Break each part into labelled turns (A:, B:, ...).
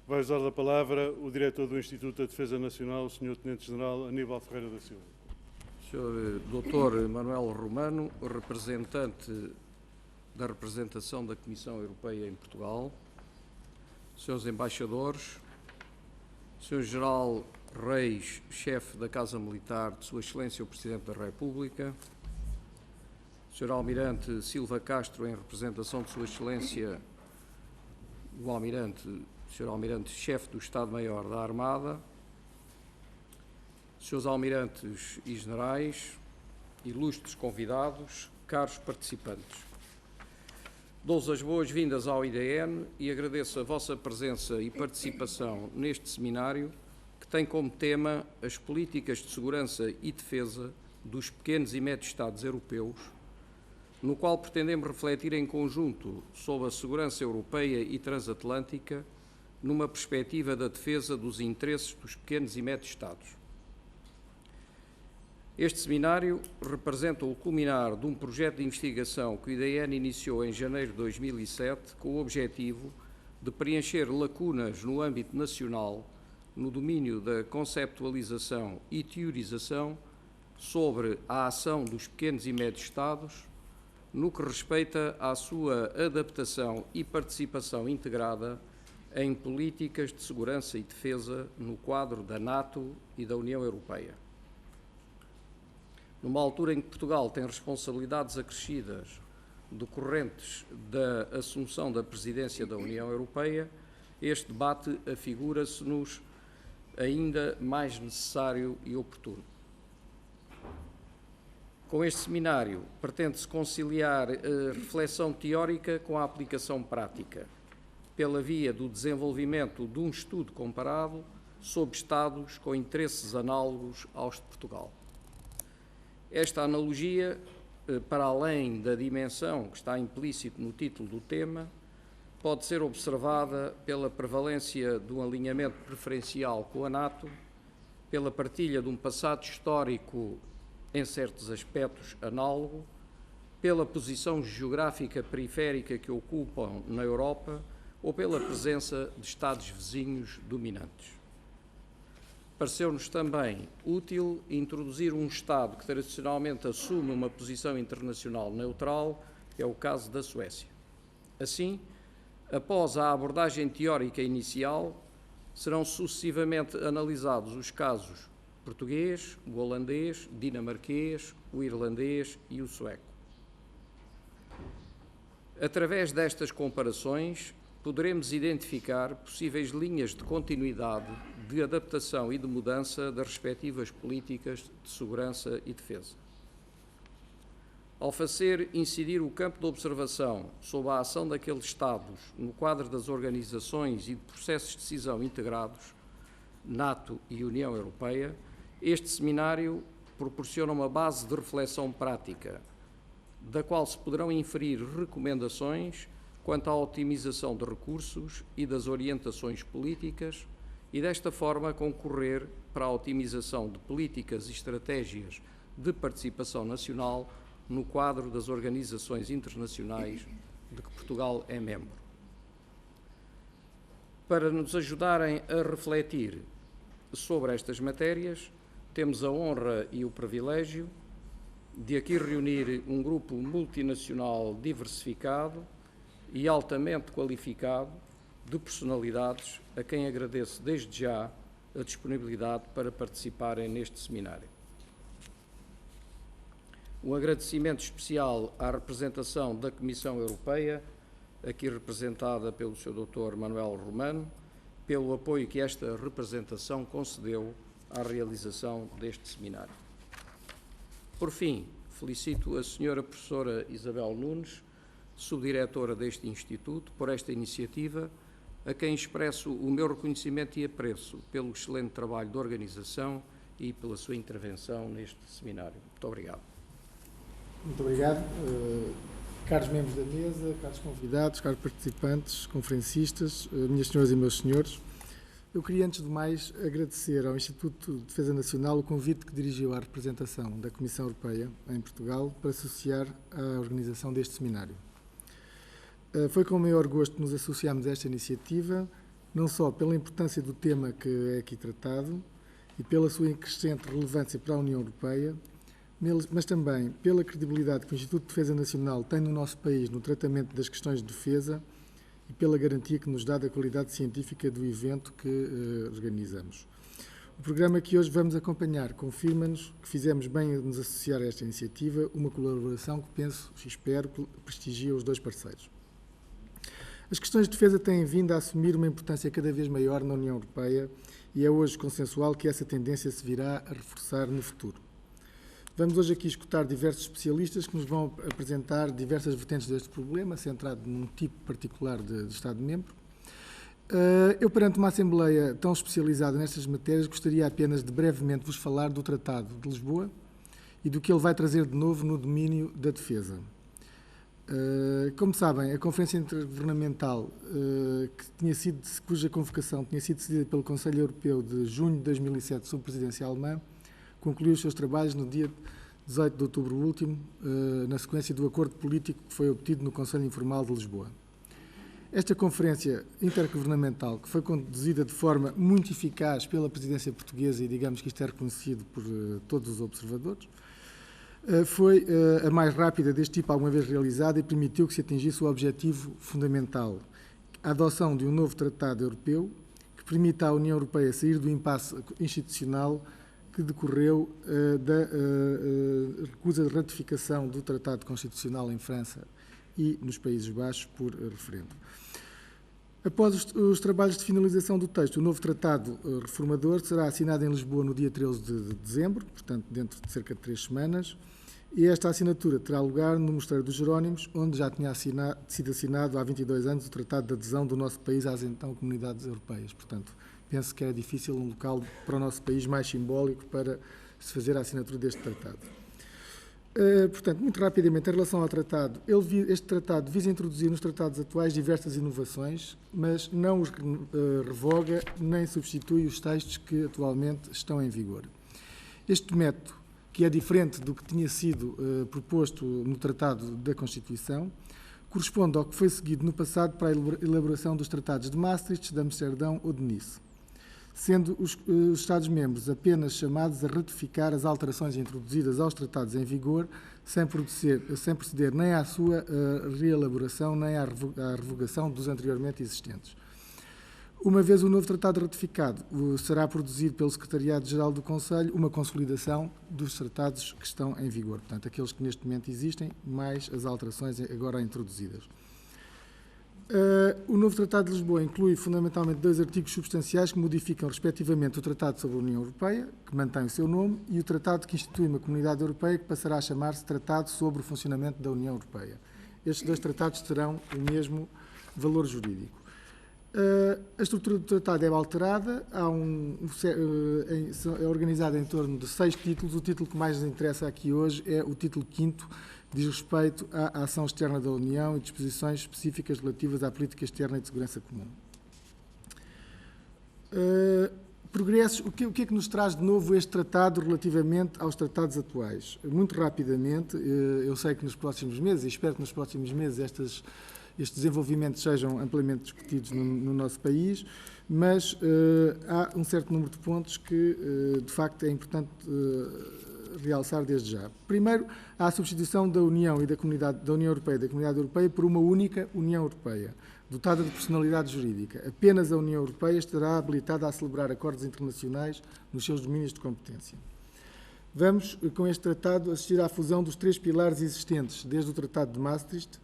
A: Vai usar a palavra o diretor do Instituto da Defesa Nacional, o Sr. Tenente-General Aníbal Ferreira da Silva.
B: Sr. Dr. Manuel Romano, representante da representação da Comissão Europeia em Portugal, Srs. Embaixadores, Sr. General Reis, chefe da Casa Militar de Sua Excelência o Presidente da República, Sr. Almirante Silva Castro, em representação de Sua Excelência o Sr. Almirante chefe do Estado-Maior da Armada, Srs. Almirantes e Generais, ilustres convidados, caros participantes. Dou-vos as boas-vindas ao IDN e agradeço a vossa presença e participação neste seminário que tem como tema as políticas de segurança e defesa dos pequenos e médios Estados europeus, no qual pretendemos refletir em conjunto sobre a segurança europeia e transatlântica numa perspectiva da defesa dos interesses dos pequenos e médios Estados. Este seminário representa o culminar de um projeto de investigação que o IDN iniciou em janeiro de 2007 com o objetivo de preencher lacunas no âmbito nacional no domínio da conceptualização e teorização sobre a ação dos pequenos e médios Estados no que respeita à sua adaptação e participação integrada em políticas de segurança e defesa no quadro da NATO e da União Europeia. Numa altura em que Portugal tem responsabilidades acrescidas decorrentes da assunção da presidência da União Europeia, este debate afigura-se-nos ainda mais necessário e oportuno. Com este seminário, pretende-se conciliar a reflexão teórica com a aplicação prática, pela via do desenvolvimento de um estudo comparado sobre Estados com interesses análogos aos de Portugal. Esta analogia, para além da dimensão que está implícito no título do tema, pode ser observada pela prevalência de um alinhamento preferencial com a NATO, pela partilha de um passado histórico em certos aspectos análogo, pela posição geográfica periférica que ocupam na Europa ou pela presença de Estados vizinhos dominantes. Pareceu-nos também útil introduzir um Estado que tradicionalmente assume uma posição internacional neutral, que é o caso da Suécia. Assim, após a abordagem teórica inicial, serão sucessivamente analisados os casos português, o holandês, dinamarquês, o irlandês e o sueco. Através destas comparações, poderemos identificar possíveis linhas de continuidade, de adaptação e de mudança das respectivas políticas de segurança e defesa. Ao fazer incidir o campo de observação sobre a ação daqueles Estados no quadro das organizações e de processos de decisão integrados, NATO e União Europeia, este seminário proporciona uma base de reflexão prática, da qual se poderão inferir recomendações quanto à otimização de recursos e das orientações políticas e, desta forma, concorrer para a otimização de políticas e estratégias de participação nacional no quadro das organizações internacionais de que Portugal é membro. Para nos ajudarem a refletir sobre estas matérias, temos a honra e o privilégio de aqui reunir um grupo multinacional diversificado e altamente qualificado de personalidades a quem agradeço desde já a disponibilidade para participarem neste seminário. Um agradecimento especial à representação da Comissão Europeia, aqui representada pelo Sr. Dr. Manuel Romano, pelo apoio que esta representação concedeu à realização deste seminário. Por fim, felicito a Sra. Professora Isabel Nunes, subdiretora deste Instituto, por esta iniciativa, a quem expresso o meu reconhecimento e apreço pelo excelente trabalho de organização e pela sua intervenção neste seminário. Muito obrigado.
C: Muito obrigado. Caros membros da mesa, caros convidados, caros participantes, conferencistas, minhas senhoras e meus senhores, eu queria, antes de mais, agradecer ao Instituto de Defesa Nacional o convite que dirigiu à representação da Comissão Europeia em Portugal para associar à organização deste seminário. Foi com o maior gosto que nos associámos a esta iniciativa não só pela importância do tema que é aqui tratado e pela sua crescente relevância para a União Europeia, mas também pela credibilidade que o Instituto de Defesa Nacional tem no nosso país no tratamento das questões de defesa e pela garantia que nos dá da qualidade científica do evento que organizamos. O programa que hoje vamos acompanhar confirma-nos que fizemos bem a nos associar a esta iniciativa, uma colaboração que penso e espero que prestigia os dois parceiros. As questões de defesa têm vindo a assumir uma importância cada vez maior na União Europeia e é hoje consensual que essa tendência se virá a reforçar no futuro. Vamos hoje aqui escutar diversos especialistas que nos vão apresentar diversas vertentes deste problema, centrado num tipo particular de Estado-membro. Eu, perante uma Assembleia tão especializada nestas matérias, gostaria apenas de brevemente vos falar do Tratado de Lisboa e do que ele vai trazer de novo no domínio da defesa. Como sabem, a Conferência Intergovernamental, cuja convocação tinha sido decidida pelo Conselho Europeu de junho de 2007, sob presidência alemã, concluiu os seus trabalhos no dia 18 de outubro último, na sequência do acordo político que foi obtido no Conselho Informal de Lisboa. Esta conferência intergovernamental, que foi conduzida de forma muito eficaz pela presidência portuguesa, e digamos que isto é reconhecido por todos os observadores, foi a mais rápida deste tipo alguma vez realizada e permitiu que se atingisse o objetivo fundamental, a adoção de um novo tratado europeu que permita à União Europeia sair do impasse institucional que decorreu da recusa de ratificação do Tratado Constitucional em França e nos Países Baixos por referendo. Após os trabalhos de finalização do texto, o novo tratado reformador será assinado em Lisboa no dia 13 de dezembro, portanto, dentro de cerca de 3 semanas, e esta assinatura terá lugar no Mosteiro dos Jerónimos, onde já tinha sido assinado há 22 anos o Tratado de Adesão do nosso país às então comunidades europeias. Portanto, penso que era difícil um local para o nosso país mais simbólico para se fazer a assinatura deste tratado. Portanto, muito rapidamente, em relação ao tratado, este tratado visa introduzir nos tratados atuais diversas inovações, mas não os revoga nem substitui os textos que atualmente estão em vigor. Este método, que é diferente do que tinha sido proposto no Tratado da Constituição, corresponde ao que foi seguido no passado para a elaboração dos tratados de Maastricht, de Amsterdão ou de Nice, sendo os Estados-membros apenas chamados a ratificar as alterações introduzidas aos tratados em vigor, sem proceder nem à sua reelaboração, nem à revogação dos anteriormente existentes. Uma vez o novo tratado ratificado, será produzido pelo Secretariado-Geral do Conselho uma consolidação dos tratados que estão em vigor, portanto, aqueles que neste momento existem, mais as alterações agora introduzidas. O novo Tratado de Lisboa inclui fundamentalmente 2 artigos substanciais que modificam respectivamente o Tratado sobre a União Europeia, que mantém o seu nome, e o Tratado que institui uma Comunidade Europeia, que passará a chamar-se Tratado sobre o Funcionamento da União Europeia. Estes 2 tratados terão o mesmo valor jurídico. A estrutura do tratado é alterada, é organizada em torno de 6 títulos. O título que mais nos interessa aqui hoje é o título 5º, que diz respeito à ação externa da União e disposições específicas relativas à política externa e de segurança comum. Progressos, o que é que nos traz de novo este tratado relativamente aos tratados atuais? Muito rapidamente, eu sei que nos próximos meses, e espero que nos próximos meses estes desenvolvimentos sejam amplamente discutidos no nosso país, mas há um certo número de pontos que, de facto, é importante realçar desde já. Primeiro, há a substituição da União e da União Europeia e da Comunidade Europeia por uma única União Europeia, dotada de personalidade jurídica. Apenas a União Europeia estará habilitada a celebrar acordos internacionais nos seus domínios de competência. Vamos, com este tratado, assistir à fusão dos 3 pilares existentes desde o Tratado de Maastricht,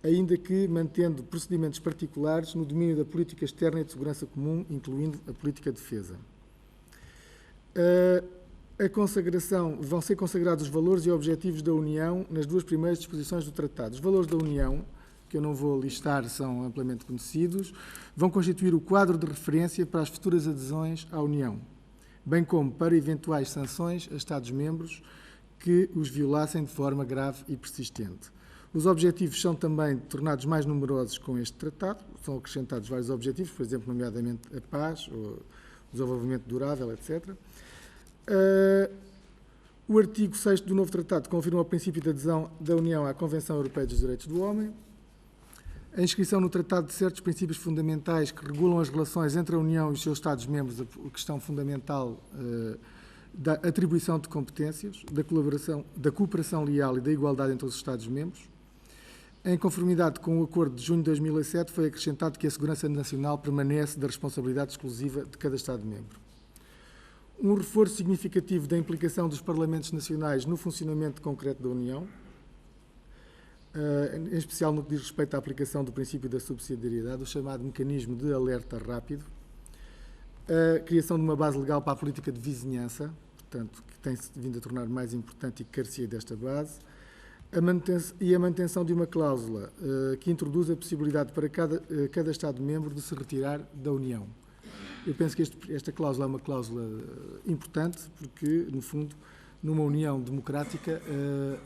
C: ainda que mantendo procedimentos particulares no domínio da política externa e de segurança comum, incluindo a política de defesa. Vão ser consagrados os valores e objetivos da União nas 2 primeiras disposições do Tratado. Os valores da União, que eu não vou listar, são amplamente conhecidos, vão constituir o quadro de referência para as futuras adesões à União, bem como para eventuais sanções a Estados-membros que os violassem de forma grave e persistente. Os objetivos são também tornados mais numerosos com este tratado, são acrescentados vários objetivos, por exemplo, nomeadamente a paz, o desenvolvimento durável, etc. O artigo 6º do novo tratado confirma o princípio de adesão da União à Convenção Europeia dos Direitos do Homem. A inscrição no Tratado de certos princípios fundamentais que regulam as relações entre a União e os seus Estados-membros, a questão fundamental da atribuição de competências, da cooperação leal e da igualdade entre os Estados-membros. Em conformidade com o Acordo de junho de 2007, foi acrescentado que a segurança nacional permanece da responsabilidade exclusiva de cada Estado-membro. Um reforço significativo da implicação dos Parlamentos Nacionais no funcionamento concreto da União, em especial no que diz respeito à aplicação do princípio da subsidiariedade, o chamado mecanismo de alerta rápido, a criação de uma base legal para a política de vizinhança, portanto, que tem-se vindo a tornar mais importante e que carecia desta base, a manutenção de uma cláusula que introduz a possibilidade para cada Estado-membro de se retirar da União. Eu penso que esta cláusula é uma cláusula importante, porque, no fundo, numa União democrática,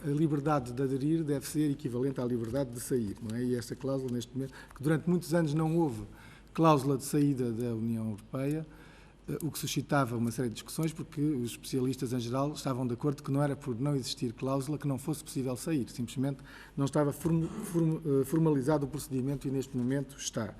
C: a liberdade de aderir deve ser equivalente à liberdade de sair, não é? E esta cláusula, neste momento, que durante muitos anos não houve cláusula de saída da União Europeia, o que suscitava uma série de discussões, porque os especialistas, em geral, estavam de acordo que não era por não existir cláusula que não fosse possível sair, simplesmente não estava formalizado o procedimento e, neste momento, está.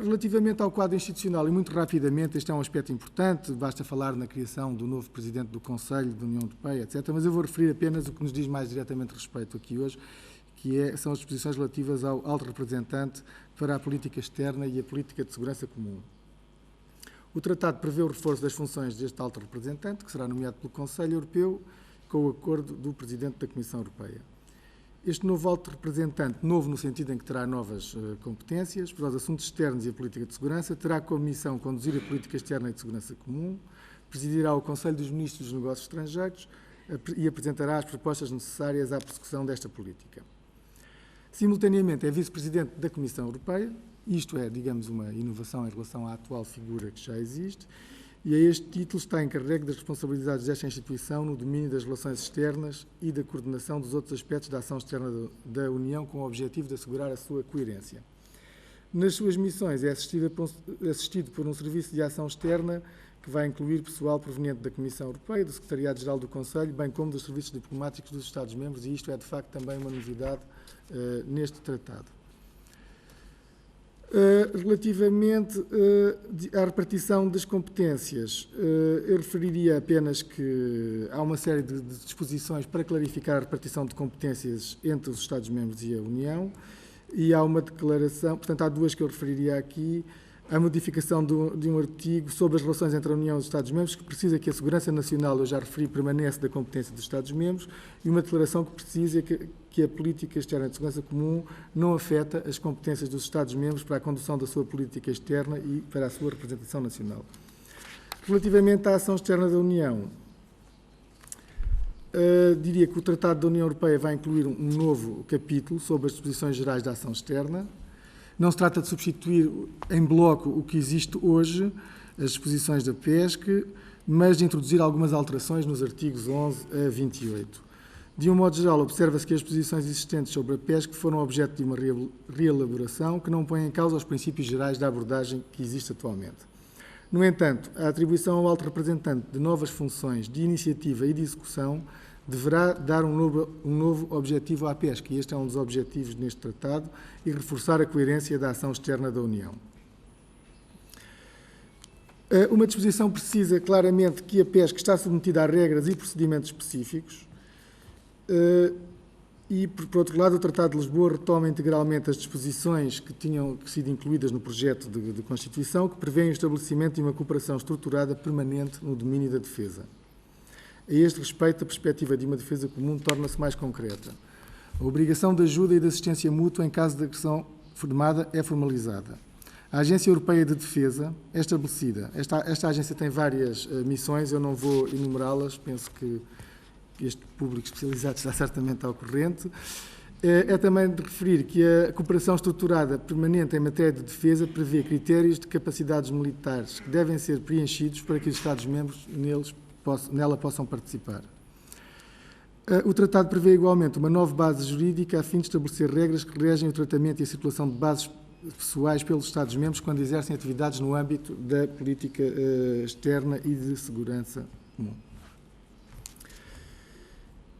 C: Relativamente ao quadro institucional, e muito rapidamente, este é um aspecto importante, basta falar na criação do novo Presidente do Conselho da União Europeia, etc., mas eu vou referir apenas o que nos diz mais diretamente respeito aqui hoje, que são as disposições relativas ao Alto Representante para a política externa e a política de segurança comum. O Tratado prevê o reforço das funções deste Alto Representante, que será nomeado pelo Conselho Europeu, com o acordo do Presidente da Comissão Europeia. Este novo Alto Representante, novo no sentido em que terá novas competências para os assuntos externos e a política de segurança, terá como missão conduzir a política externa e de segurança comum, presidirá o Conselho dos Ministros dos Negócios Estrangeiros e apresentará as propostas necessárias à prossecução desta política. Simultaneamente, é Vice-Presidente da Comissão Europeia, isto é, digamos, uma inovação em relação à atual figura que já existe, e a este título está encarregue das responsabilidades desta instituição no domínio das relações externas e da coordenação dos outros aspectos da ação externa da União, com o objetivo de assegurar a sua coerência. Nas suas missões é assistido por um serviço de ação externa que vai incluir pessoal proveniente da Comissão Europeia, do Secretariado-Geral do Conselho, bem como dos serviços diplomáticos dos Estados-membros, e isto é, de facto, também uma novidade neste tratado. Relativamente à repartição das competências, eu referiria apenas que há uma série de disposições para clarificar a repartição de competências entre os Estados-membros e a União, e há uma declaração, portanto, há duas que eu referiria aqui. A modificação de um artigo sobre as relações entre a União e os Estados-membros, que precisa que a segurança nacional, eu já referi, permanece da competência dos Estados-membros, e uma declaração que precisa que a política externa de segurança comum não afeta as competências dos Estados-membros para a condução da sua política externa e para a sua representação nacional. Relativamente à ação externa da União, diria que o Tratado da União Europeia vai incluir um novo capítulo sobre as disposições gerais da ação externa. Não se trata de substituir em bloco o que existe hoje, as disposições da PESC, mas de introduzir algumas alterações nos artigos 11 a 28. De um modo geral, observa-se que as posições existentes sobre a PESC foram objeto de uma reelaboração que não põe em causa os princípios gerais da abordagem que existe atualmente. No entanto, a atribuição ao alto representante de novas funções de iniciativa e de execução deverá dar um novo objetivo à PESC, e este é um dos objetivos neste tratado, e reforçar a coerência da ação externa da União. Uma disposição precisa claramente que a PESC está submetida a regras e procedimentos específicos, e, por outro lado, o Tratado de Lisboa retoma integralmente as disposições que tinham sido incluídas no projeto de Constituição, que prevêem o estabelecimento de uma cooperação estruturada permanente no domínio da defesa. A este respeito, a perspectiva de uma defesa comum torna-se mais concreta. A obrigação de ajuda e de assistência mútua em caso de agressão formada é formalizada. A Agência Europeia de Defesa é estabelecida. Esta agência tem várias missões, eu não vou enumerá-las, penso que este público especializado está certamente ao corrente. É também de referir que a cooperação estruturada permanente em matéria de defesa prevê critérios de capacidades militares que devem ser preenchidos para que os Estados-membros nela possam participar. O Tratado prevê igualmente uma nova base jurídica a fim de estabelecer regras que regem o tratamento e a circulação de bases pessoais pelos Estados-membros quando exercem atividades no âmbito da política externa e de segurança comum.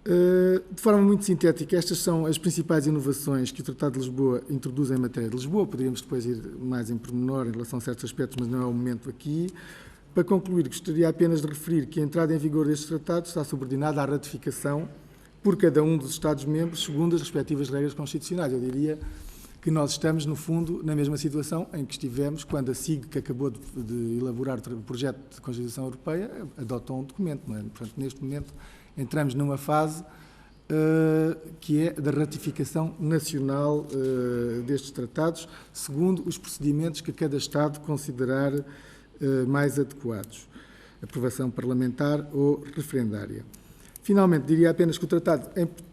C: De forma muito sintética, estas são as principais inovações que o Tratado de Lisboa introduz em matéria de Lisboa. Poderíamos depois ir mais em pormenor em relação a certos aspectos, mas não é o momento aqui. Para concluir, gostaria apenas de referir que a entrada em vigor destes tratados está subordinada à ratificação por cada um dos Estados-membros, segundo as respectivas regras constitucionais. Eu diria que nós estamos, no fundo, na mesma situação em que estivemos quando a SIG, que acabou de elaborar o projeto de Constituição Europeia, adotou um documento. Não é? Portanto, neste momento, entramos numa fase que é da ratificação nacional destes tratados, segundo os procedimentos que cada Estado considerar mais adequados, aprovação parlamentar ou referendária. Finalmente, diria apenas que o tratado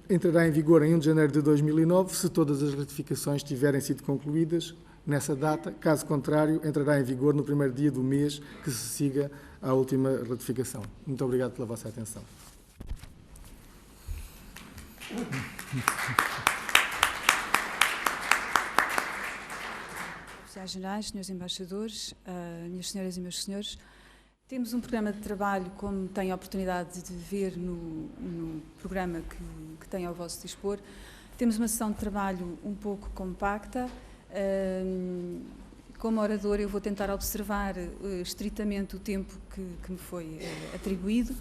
C: entrará em vigor em 1 de janeiro de 2009, se todas as ratificações tiverem sido concluídas nessa data. Caso contrário, entrará em vigor no primeiro dia do mês que se siga à última ratificação. Muito obrigado pela vossa atenção.
D: Oficiais Gerais, senhores embaixadores, minhas senhoras e meus senhores, temos um programa de trabalho, como têm a oportunidade de ver no programa que têm ao vosso dispor. Temos uma sessão de trabalho um pouco compacta. Como orador, eu vou tentar observar estritamente o tempo que me foi atribuído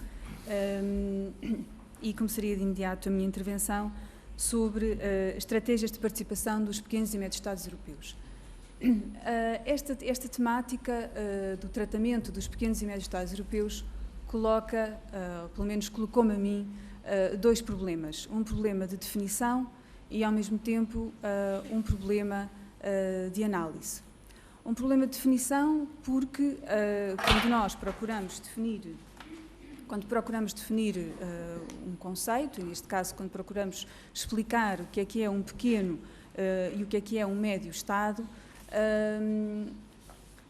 D: e começaria de imediato a minha intervenção sobre estratégias de participação dos pequenos e médios Estados europeus. Esta temática do tratamento dos pequenos e médios Estados europeus coloca, pelo menos colocou-me a mim, dois problemas. Um problema de definição e, ao mesmo tempo, um problema de análise. Um problema de definição porque, quando nós procuramos definir um conceito, e neste caso, quando procuramos explicar o que é um pequeno e o que é um médio Estado,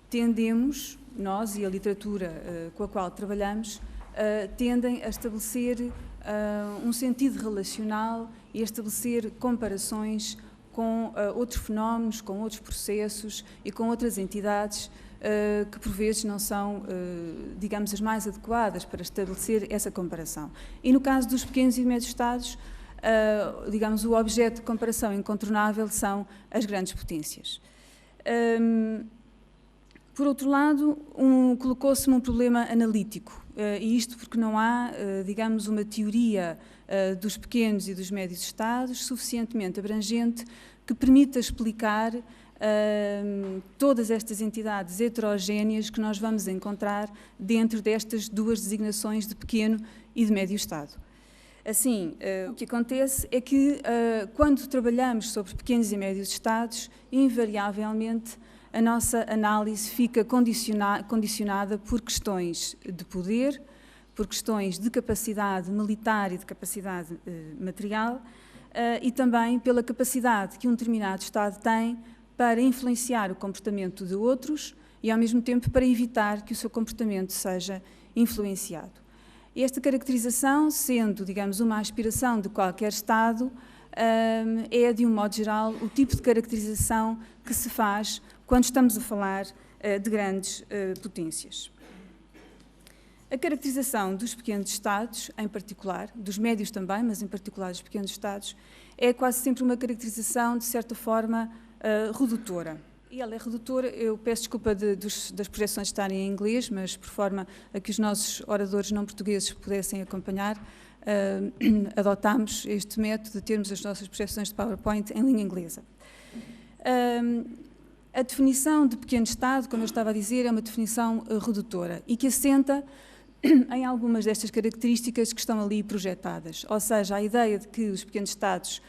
D: tendemos, nós e a literatura com a qual trabalhamos, tendem a estabelecer um sentido relacional e a estabelecer comparações com outros fenómenos, com outros processos e com outras entidades que por vezes não são, digamos, as mais adequadas para estabelecer essa comparação. E no caso dos pequenos e médios Estados, digamos, o objeto de comparação incontornável são as grandes potências. Por outro lado, colocou-se-me um problema analítico, e isto porque não há, digamos, uma teoria dos pequenos e dos médios Estados suficientemente abrangente que permita explicar todas estas entidades heterogéneas que nós vamos encontrar dentro destas duas designações de pequeno e de médio Estado. Assim, o que acontece é que, quando trabalhamos sobre pequenos e médios Estados, invariavelmente a nossa análise fica condicionada por questões de poder, por questões de capacidade militar e de capacidade material, e também pela capacidade que um determinado Estado tem para influenciar o comportamento de outros e, ao mesmo tempo, para evitar que o seu comportamento seja influenciado. Esta caracterização, sendo, digamos, uma aspiração de qualquer Estado, é, de um modo geral, o tipo de caracterização que se faz quando estamos a falar de grandes potências. A caracterização dos pequenos Estados, em particular, dos médios também, mas em particular dos pequenos Estados, é quase sempre uma caracterização, de certa forma, redutora. E ela é redutora, eu peço desculpa das projeções estarem em inglês, mas por forma a que os nossos oradores não portugueses pudessem acompanhar, adotámos este método de termos as nossas projeções de PowerPoint em língua inglesa. A definição de pequeno Estado, como eu estava a dizer, é uma definição redutora e que assenta em algumas destas características que estão ali projetadas, ou seja, a ideia de que os pequenos Estados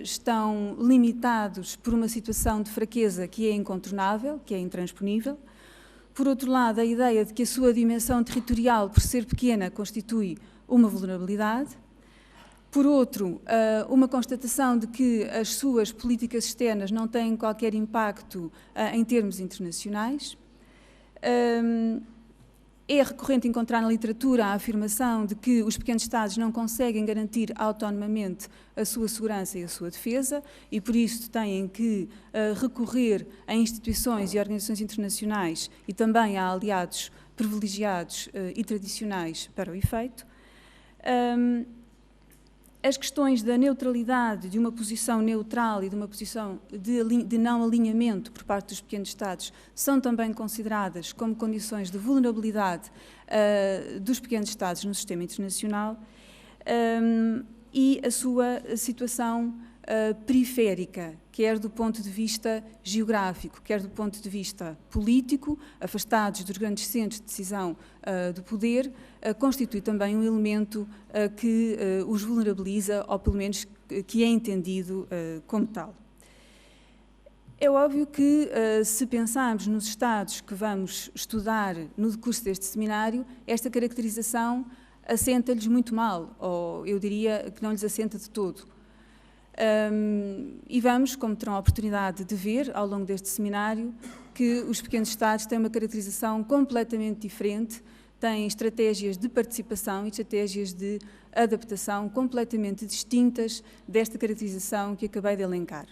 D: estão limitados por uma situação de fraqueza que é incontornável, que é intransponível. Por outro lado, a ideia de que a sua dimensão territorial, por ser pequena, constitui uma vulnerabilidade. Por outro, uma constatação de que as suas políticas externas não têm qualquer impacto em termos internacionais. É recorrente encontrar na literatura a afirmação de que os pequenos Estados não conseguem garantir autonomamente a sua segurança e a sua defesa e, por isso, têm que recorrer a instituições e organizações internacionais e também a aliados privilegiados e tradicionais para o efeito. As questões da neutralidade, de uma posição neutral e de uma posição de não alinhamento por parte dos pequenos Estados são também consideradas como condições de vulnerabilidade dos pequenos Estados no sistema internacional, e a sua situação periférica, quer do ponto de vista geográfico, quer do ponto de vista político, afastados dos grandes centros de decisão do poder, constitui também um elemento que os vulnerabiliza, ou pelo menos que é entendido como tal. É óbvio que, se pensarmos nos Estados que vamos estudar no decurso deste seminário, esta caracterização assenta-lhes muito mal, ou eu diria que não lhes assenta de todo. E vamos, como terão a oportunidade de ver ao longo deste seminário, que os pequenos Estados têm uma caracterização completamente diferente, têm estratégias de participação e estratégias de adaptação completamente distintas desta caracterização que acabei de elencar.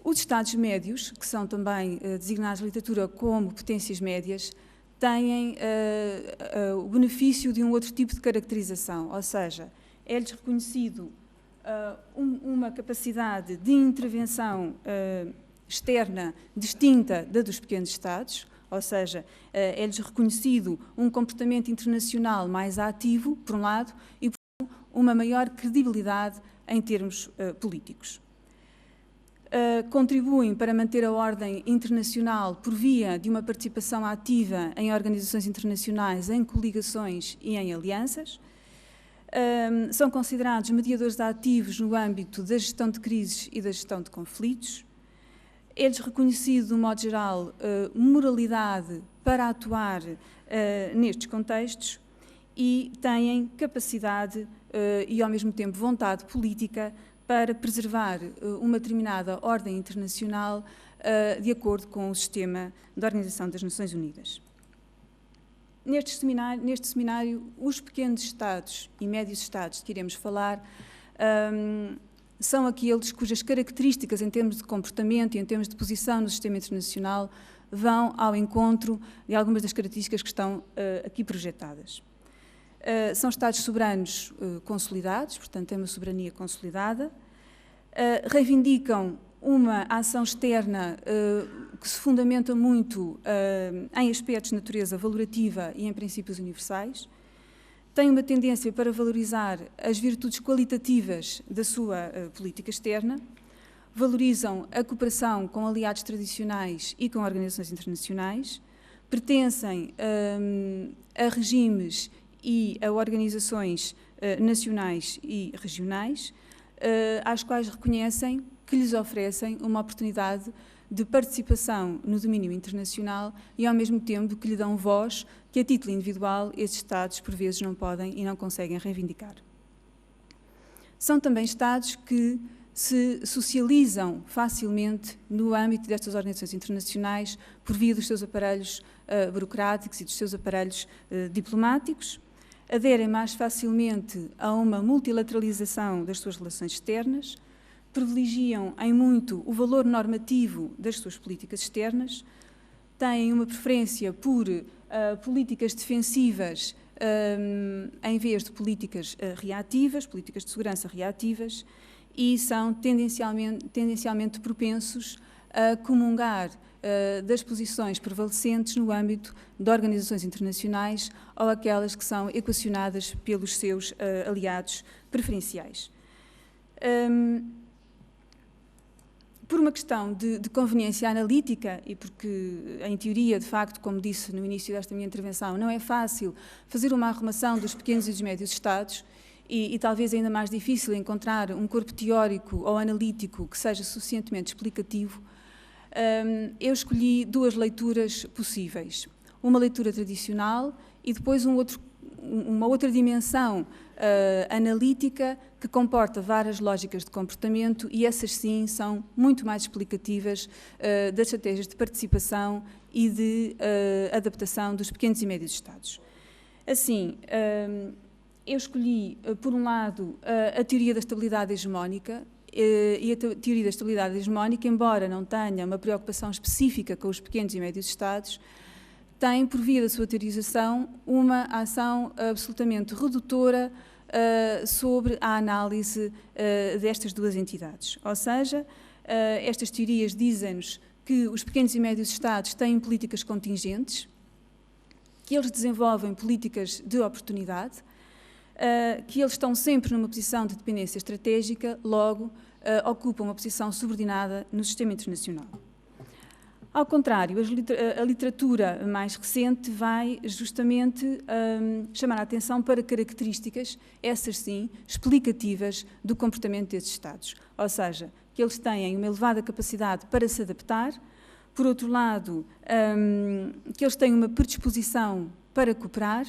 D: Os Estados médios, que são também designados na literatura como potências médias, têm o benefício de um outro tipo de caracterização, ou seja, é-lhes reconhecido uma capacidade de intervenção externa distinta da dos pequenos Estados, ou seja, é-lhes reconhecido um comportamento internacional mais ativo, por um lado, e por outro, uma maior credibilidade em termos políticos. Contribuem para manter a ordem internacional por via de uma participação ativa em organizações internacionais, em coligações e em alianças. São considerados mediadores ativos no âmbito da gestão de crises e da gestão de conflitos. É-lhes reconhecido, de um modo geral, moralidade para atuar nestes contextos e têm capacidade e, ao mesmo tempo, vontade política para preservar uma determinada ordem internacional de acordo com o sistema da Organização das Nações Unidas. Neste seminário, os pequenos Estados e médios Estados de que iremos falar são aqueles cujas características em termos de comportamento e em termos de posição no sistema internacional vão ao encontro de algumas das características que estão aqui projetadas. São Estados soberanos consolidados, portanto, têm uma soberania consolidada, reivindicam uma ação externa que se fundamenta muito em aspectos de natureza valorativa e em princípios universais, têm uma tendência para valorizar as virtudes qualitativas da sua política externa, valorizam a cooperação com aliados tradicionais e com organizações internacionais, pertencem a regimes e a organizações nacionais e regionais, às quais reconhecem que lhes oferecem uma oportunidade de participação no domínio internacional e, ao mesmo tempo, que lhe dão voz que, a título individual, estes Estados, por vezes, não podem e não conseguem reivindicar. São também Estados que se socializam facilmente no âmbito destas organizações internacionais por via dos seus aparelhos burocráticos e dos seus aparelhos diplomáticos, aderem mais facilmente a uma multilateralização das suas relações externas, privilegiam em muito o valor normativo das suas políticas externas, têm uma preferência por políticas defensivas em vez de políticas reativas, políticas de segurança reativas, e são tendencialmente propensos a comungar das posições prevalecentes no âmbito de organizações internacionais ou aquelas que são equacionadas pelos seus aliados preferenciais. Por uma questão de conveniência analítica e porque, em teoria, de facto, como disse no início desta minha intervenção, não é fácil fazer uma arrumação dos pequenos e dos médios Estados e talvez ainda mais difícil encontrar um corpo teórico ou analítico que seja suficientemente explicativo, eu escolhi duas leituras possíveis. Uma leitura tradicional e depois uma outra dimensão analítica que comporta várias lógicas de comportamento e essas sim são muito mais explicativas das estratégias de participação e de adaptação dos pequenos e médios Estados. Assim, eu escolhi, por um lado, a teoria da estabilidade hegemónica, e a teoria da estabilidade hegemónica, embora não tenha uma preocupação específica com os pequenos e médios Estados, tem, por via da sua teorização, uma ação absolutamente redutora sobre a análise destas duas entidades. Ou seja, estas teorias dizem-nos que os pequenos e médios Estados têm políticas contingentes, que eles desenvolvem políticas de oportunidade, que eles estão sempre numa posição de dependência estratégica, logo ocupam uma posição subordinada no sistema internacional. Ao contrário, a literatura mais recente vai justamente chamar a atenção para características, essas sim, explicativas do comportamento desses Estados. Ou seja, que eles têm uma elevada capacidade para se adaptar, por outro lado, que eles têm uma predisposição para cooperar,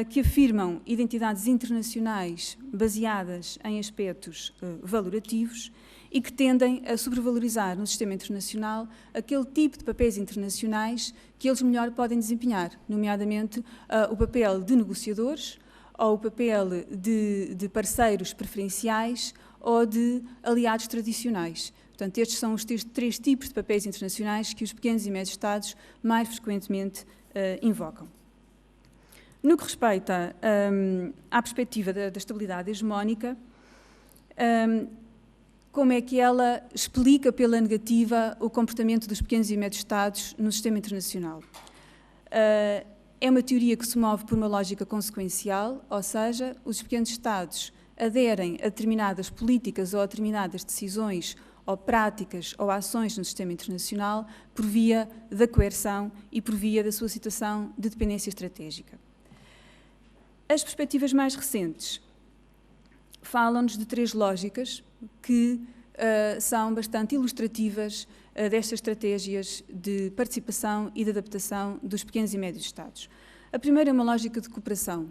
D: que afirmam identidades internacionais baseadas em aspectos valorativos e que tendem a sobrevalorizar no sistema internacional aquele tipo de papéis internacionais que eles melhor podem desempenhar, nomeadamente o papel de negociadores ou o papel de parceiros preferenciais ou de aliados tradicionais. Portanto, estes são os três tipos de papéis internacionais que os pequenos e médios Estados mais frequentemente invocam. No que respeita à perspectiva da estabilidade hegemónica, como é que ela explica pela negativa o comportamento dos pequenos e médios Estados no sistema internacional? É uma teoria que se move por uma lógica consequencial, ou seja, os pequenos Estados aderem a determinadas políticas ou a determinadas decisões ou práticas ou ações no sistema internacional por via da coerção e por via da sua situação de dependência estratégica. As perspectivas mais recentes falam-nos de três lógicas que são bastante ilustrativas destas estratégias de participação e de adaptação dos pequenos e médios Estados. A primeira é uma lógica de cooperação.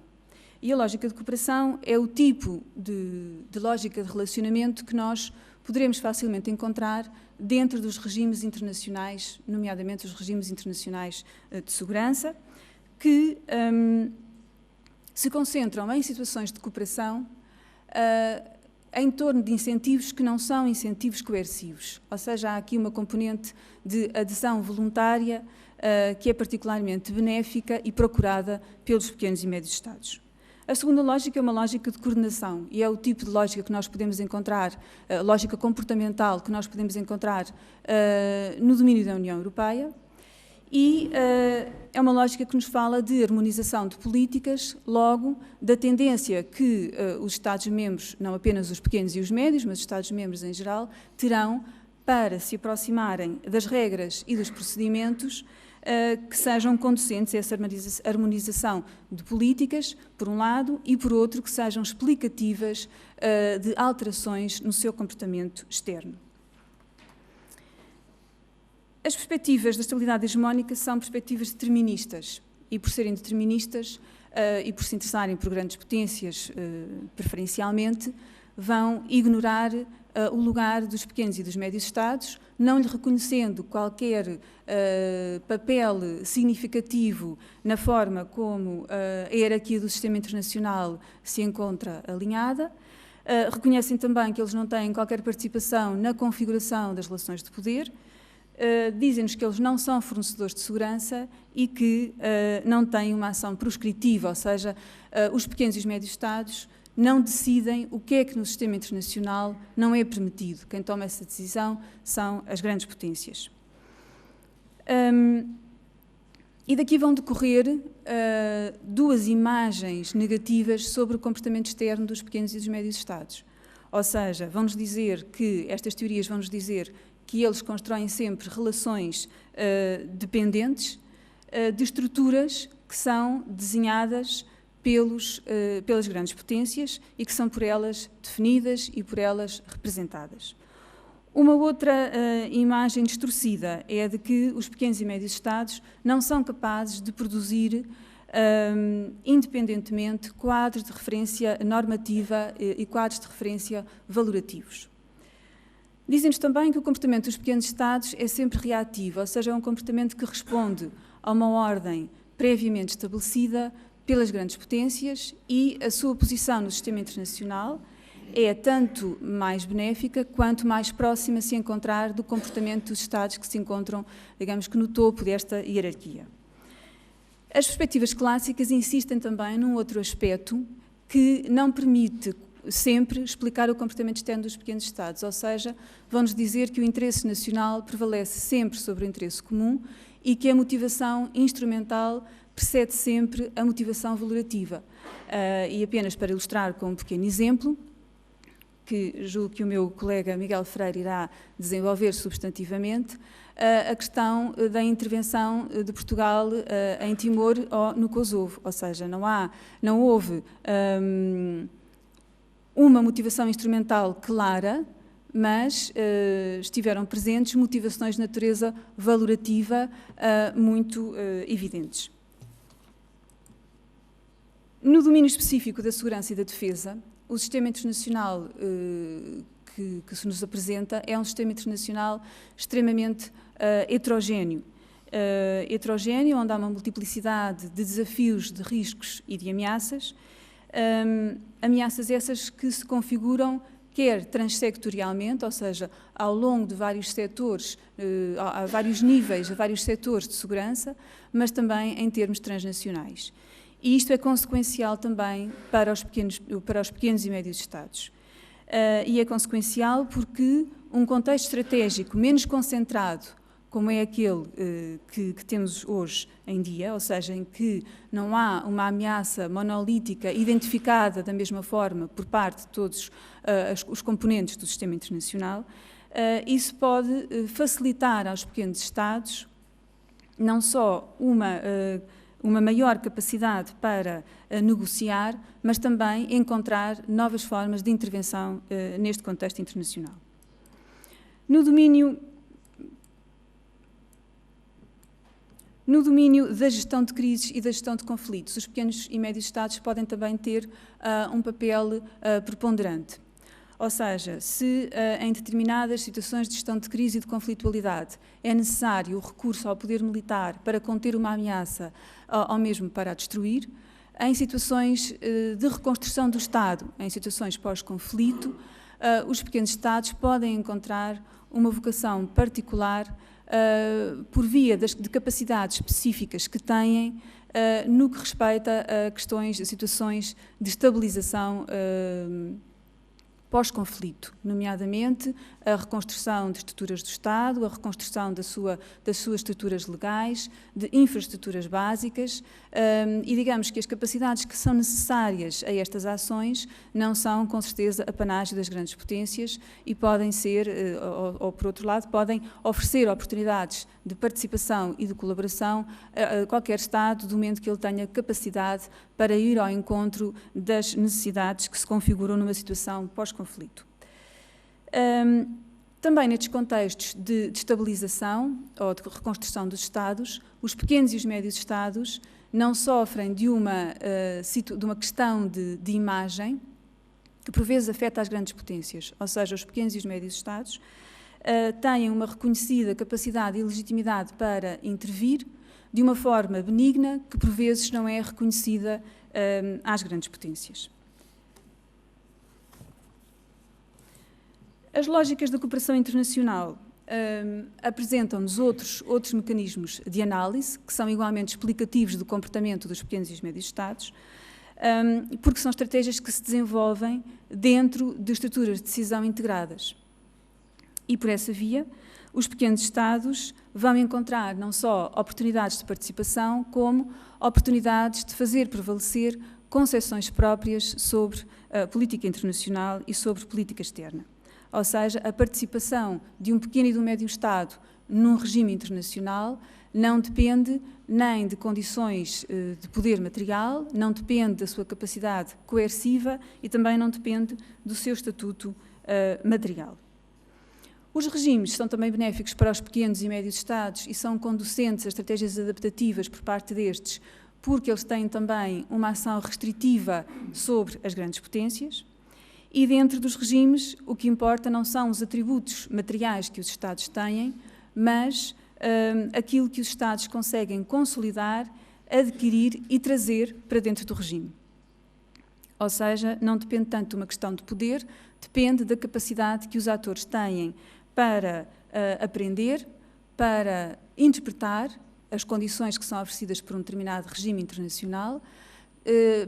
D: E a lógica de cooperação é o tipo de lógica de relacionamento que nós poderemos facilmente encontrar dentro dos regimes internacionais, nomeadamente os regimes internacionais de segurança, que se concentram em situações de cooperação em torno de incentivos que não são incentivos coercivos. Ou seja, há aqui uma componente de adesão voluntária que é particularmente benéfica e procurada pelos pequenos e médios Estados. A segunda lógica é uma lógica de coordenação e é o tipo de lógica que nós podemos encontrar, lógica comportamental que nós podemos encontrar no domínio da União Europeia e é uma lógica que nos fala de harmonização de políticas, logo da tendência que os Estados-membros, não apenas os pequenos e os médios, mas os Estados-membros em geral, terão para se aproximarem das regras e dos procedimentos que sejam conducentes a essa harmonização de políticas, por um lado, e por outro, que sejam explicativas de alterações no seu comportamento externo. As perspectivas da estabilidade hegemónica são perspectivas deterministas, e por serem deterministas e por se interessarem por grandes potências preferencialmente, vão ignorar o lugar dos pequenos e dos médios Estados, não lhe reconhecendo qualquer papel significativo na forma como a hierarquia do sistema internacional se encontra alinhada. Reconhecem também que eles não têm qualquer participação na configuração das relações de poder. Dizem-nos que eles não são fornecedores de segurança e que não têm uma ação proscritiva, ou seja, os pequenos e os médios Estados não decidem o que é que no sistema internacional não é permitido. Quem toma essa decisão são as grandes potências. E daqui vão decorrer duas imagens negativas sobre o comportamento externo dos pequenos e dos médios Estados. Ou seja, vão-nos dizer que, estas teorias vão-nos dizer que eles constroem sempre relações dependentes de estruturas que são desenhadas pelas grandes potências e que são por elas definidas e por elas representadas. Uma outra imagem distorcida é a de que os pequenos e médios Estados não são capazes de produzir independentemente quadros de referência normativa e quadros de referência valorativos. Dizem-nos também que o comportamento dos pequenos Estados é sempre reativo, ou seja, é um comportamento que responde a uma ordem previamente estabelecida pelas grandes potências e a sua posição no sistema internacional é tanto mais benéfica quanto mais próxima se encontrar do comportamento dos Estados que se encontram, digamos que no topo desta hierarquia. As perspectivas clássicas insistem também num outro aspecto, que não permite sempre explicar o comportamento externo dos pequenos Estados, ou seja, vão-nos dizer que o interesse nacional prevalece sempre sobre o interesse comum e que a motivação instrumental precede sempre a motivação valorativa. E apenas para ilustrar com um pequeno exemplo, que julgo que o meu colega Miguel Freire irá desenvolver substantivamente, a questão da intervenção de Portugal em Timor ou no Kosovo, ou seja, não houve uma motivação instrumental clara, mas estiveram presentes motivações de natureza valorativa muito evidentes. No domínio específico da segurança e da defesa, o sistema internacional que se nos apresenta é um sistema internacional extremamente heterogéneo. Heterogéneo, onde há uma multiplicidade de desafios, de riscos e de ameaças. Ameaças essas que se configuram quer transsectorialmente, ou seja, ao longo de vários setores, a vários níveis, a vários setores de segurança, mas também em termos transnacionais. E isto é consequencial também para os pequenos e médios Estados. E é consequencial porque um contexto estratégico menos concentrado, como é aquele que temos hoje em dia, ou seja, em que não há uma ameaça monolítica identificada da mesma forma por parte de todos os componentes do sistema internacional, isso pode facilitar aos pequenos Estados não só uma maior capacidade para negociar, mas também encontrar novas formas de intervenção neste contexto internacional. No domínio da gestão de crises e da gestão de conflitos, os pequenos e médios Estados podem também ter um papel preponderante. Ou seja, se em determinadas situações de gestão de crise e de conflitualidade é necessário o recurso ao poder militar para conter uma ameaça ou mesmo para a destruir, em situações de reconstrução do Estado, em situações pós-conflito, os pequenos Estados podem encontrar uma vocação particular por via de capacidades específicas que têm no que respeita a questões, a situações de estabilização pós-conflito, nomeadamente a reconstrução de estruturas do Estado, a reconstrução das suas estruturas legais, de infraestruturas básicas, e digamos que as capacidades que são necessárias a estas ações não são, com certeza, apanágio das grandes potências e podem ser, ou por outro lado, podem oferecer oportunidades de participação e de colaboração a qualquer Estado, do momento que ele tenha capacidade para ir ao encontro das necessidades que se configuram numa situação pós-conflito. Também nestes contextos de estabilização ou de reconstrução dos Estados, os pequenos e os médios Estados não sofrem de uma questão de imagem que por vezes afeta as grandes potências, ou seja, os pequenos e os médios Estados têm uma reconhecida capacidade e legitimidade para intervir de uma forma benigna que por vezes não é reconhecida às grandes potências. As lógicas da cooperação internacional apresentam-nos outros mecanismos de análise que são igualmente explicativos do comportamento dos pequenos e os médios Estados, porque são estratégias que se desenvolvem dentro de estruturas de decisão integradas. E por essa via, os pequenos Estados vão encontrar não só oportunidades de participação, como oportunidades de fazer prevalecer concepções próprias sobre a política internacional e sobre política externa. Ou seja, a participação de um pequeno e de um médio Estado num regime internacional não depende nem de condições de poder material, não depende da sua capacidade coerciva e também não depende do seu estatuto material. Os regimes são também benéficos para os pequenos e médios Estados e são conducentes a estratégias adaptativas por parte destes, porque eles têm também uma ação restritiva sobre as grandes potências. E dentro dos regimes, o que importa não são os atributos materiais que os Estados têm, mas aquilo que os Estados conseguem consolidar, adquirir e trazer para dentro do regime. Ou seja, não depende tanto de uma questão de poder, depende da capacidade que os atores têm para aprender, para interpretar as condições que são oferecidas por um determinado regime internacional,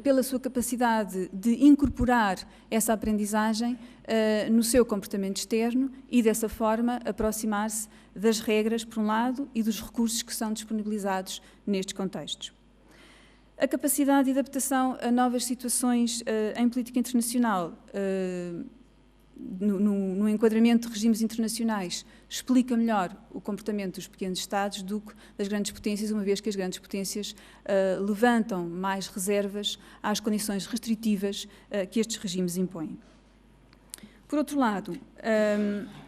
D: pela sua capacidade de incorporar essa aprendizagem no seu comportamento externo e, dessa forma, aproximar-se das regras, por um lado, e dos recursos que são disponibilizados nestes contextos. A capacidade de adaptação a novas situações em política internacional, no enquadramento de regimes internacionais, explica melhor o comportamento dos pequenos Estados do que das grandes potências, uma vez que as grandes potências levantam mais reservas às condições restritivas que estes regimes impõem. Por outro lado,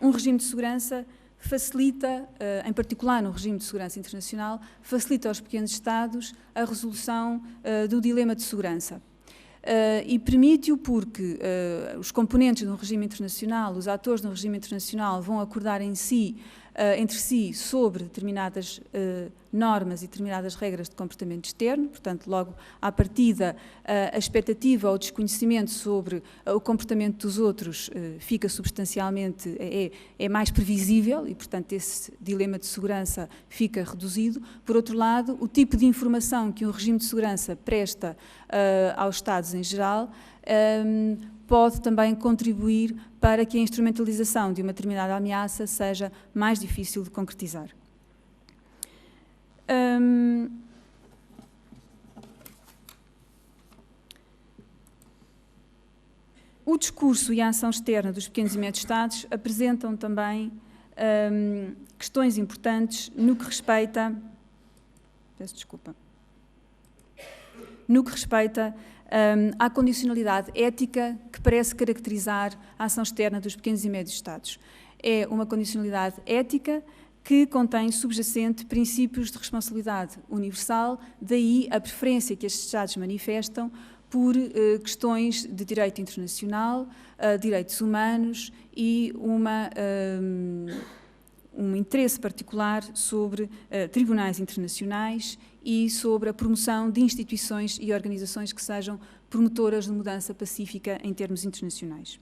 D: um regime de segurança facilita, em particular no regime de segurança internacional, facilita aos pequenos Estados a resolução do dilema de segurança. E permite-o porque os componentes do regime internacional, os atores do regime internacional vão acordar entre si sobre determinadas normas e determinadas regras de comportamento externo, portanto, logo à partida, a expectativa ou desconhecimento sobre o comportamento dos outros fica substancialmente, é mais previsível e, portanto, esse dilema de segurança fica reduzido. Por outro lado, o tipo de informação que um regime de segurança presta aos Estados em geral pode também contribuir para que a instrumentalização de uma determinada ameaça seja mais difícil de concretizar. O discurso e a ação externa dos pequenos e médios Estados apresentam também questões importantes no que respeita... Peço desculpa. No que respeita à condicionalidade ética que parece caracterizar a ação externa dos pequenos e médios Estados. É uma condicionalidade ética que contém subjacente princípios de responsabilidade universal, daí a preferência que estes Estados manifestam por questões de direito internacional, direitos humanos e um interesse particular sobre tribunais internacionais e sobre a promoção de instituições e organizações que sejam promotoras de mudança pacífica em termos internacionais.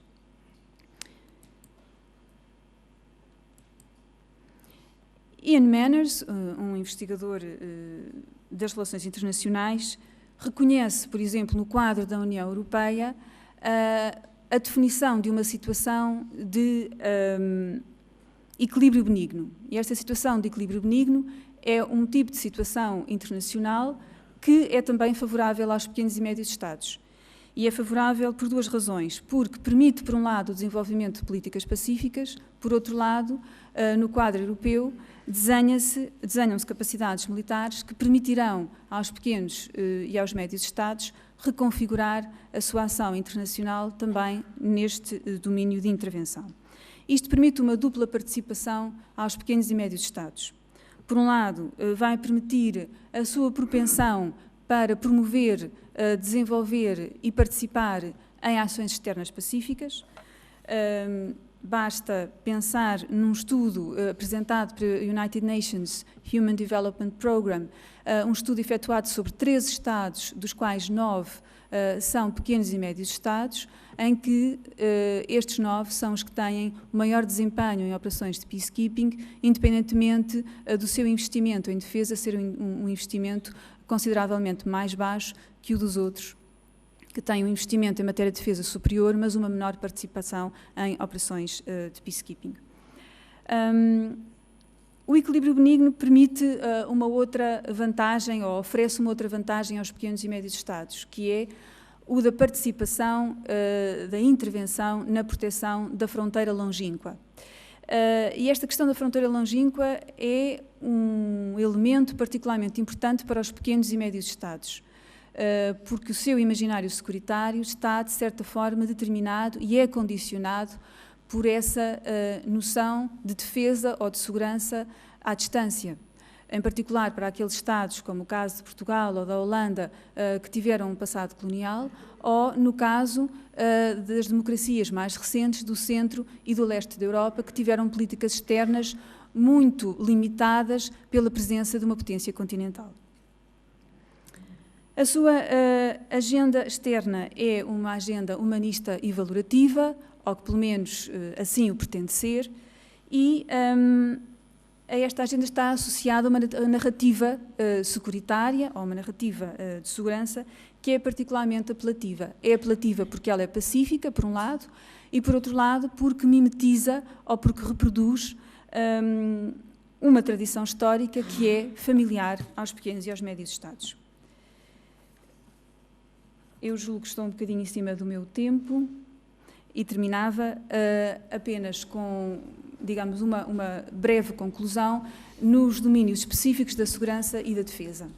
D: Ian Manners, um investigador das relações internacionais, reconhece, por exemplo, no quadro da União Europeia, a definição de uma situação de equilíbrio benigno. E esta situação de equilíbrio benigno é um tipo de situação internacional que é também favorável aos pequenos e médios Estados. E é favorável por duas razões. Porque permite, por um lado, o desenvolvimento de políticas pacíficas, por outro lado, no quadro europeu, desenham-se capacidades militares que permitirão aos pequenos e aos médios Estados reconfigurar a sua ação internacional também neste domínio de intervenção. Isto permite uma dupla participação aos pequenos e médios Estados. Por um lado, vai permitir a sua propensão para promover, desenvolver e participar em ações externas pacíficas. Basta pensar num estudo apresentado pela United Nations Human Development Programme, um estudo efetuado sobre 13 Estados, dos quais 9 são pequenos e médios Estados, em que estes 9 são os que têm o maior desempenho em operações de peacekeeping, independentemente do seu investimento em defesa ser um investimento consideravelmente mais baixo que o dos outros, que têm um investimento em matéria de defesa superior, mas uma menor participação em operações de peacekeeping. O equilíbrio benigno permite uma outra vantagem, ou oferece uma outra vantagem aos pequenos e médios Estados, que é o da participação, da intervenção na proteção da fronteira longínqua. E esta questão da fronteira longínqua é um elemento particularmente importante para os pequenos e médios Estados, porque o seu imaginário securitário está, de certa forma, determinado e é condicionado por essa noção de defesa ou de segurança à distância. Em particular para aqueles Estados, como o caso de Portugal ou da Holanda, que tiveram um passado colonial, ou no caso das democracias mais recentes do centro e do leste da Europa, que tiveram políticas externas muito limitadas pela presença de uma potência continental. A sua agenda externa é uma agenda humanista e valorativa, ou que pelo menos assim o pretende ser, e a esta agenda está associada uma narrativa securitária, ou uma narrativa de segurança, que é particularmente apelativa. É apelativa porque ela é pacífica, por um lado, e por outro lado porque mimetiza ou porque reproduz uma tradição histórica que é familiar aos pequenos e aos médios Estados. Eu julgo que estou um bocadinho em cima do meu tempo e terminava apenas com, digamos, uma breve conclusão nos domínios específicos da segurança e da defesa.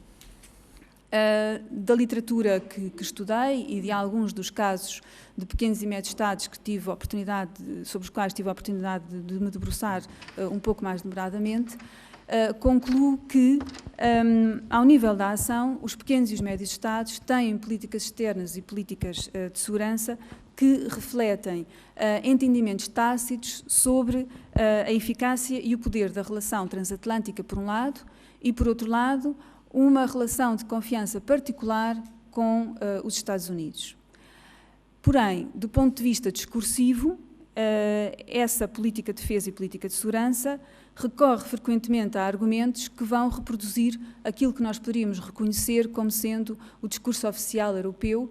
D: Da literatura que estudei e de alguns dos casos de pequenos e médios Estados que tive a oportunidade, sobre os quais tive a oportunidade de me debruçar um pouco mais demoradamente, concluo que, ao nível da ação, os pequenos e os médios Estados têm políticas externas e políticas de segurança que refletem entendimentos tácitos sobre a eficácia e o poder da relação transatlântica, por um lado, e, por outro lado, uma relação de confiança particular com os Estados Unidos. Porém, do ponto de vista discursivo, essa política de defesa e política de segurança recorre frequentemente a argumentos que vão reproduzir aquilo que nós poderíamos reconhecer como sendo o discurso oficial europeu,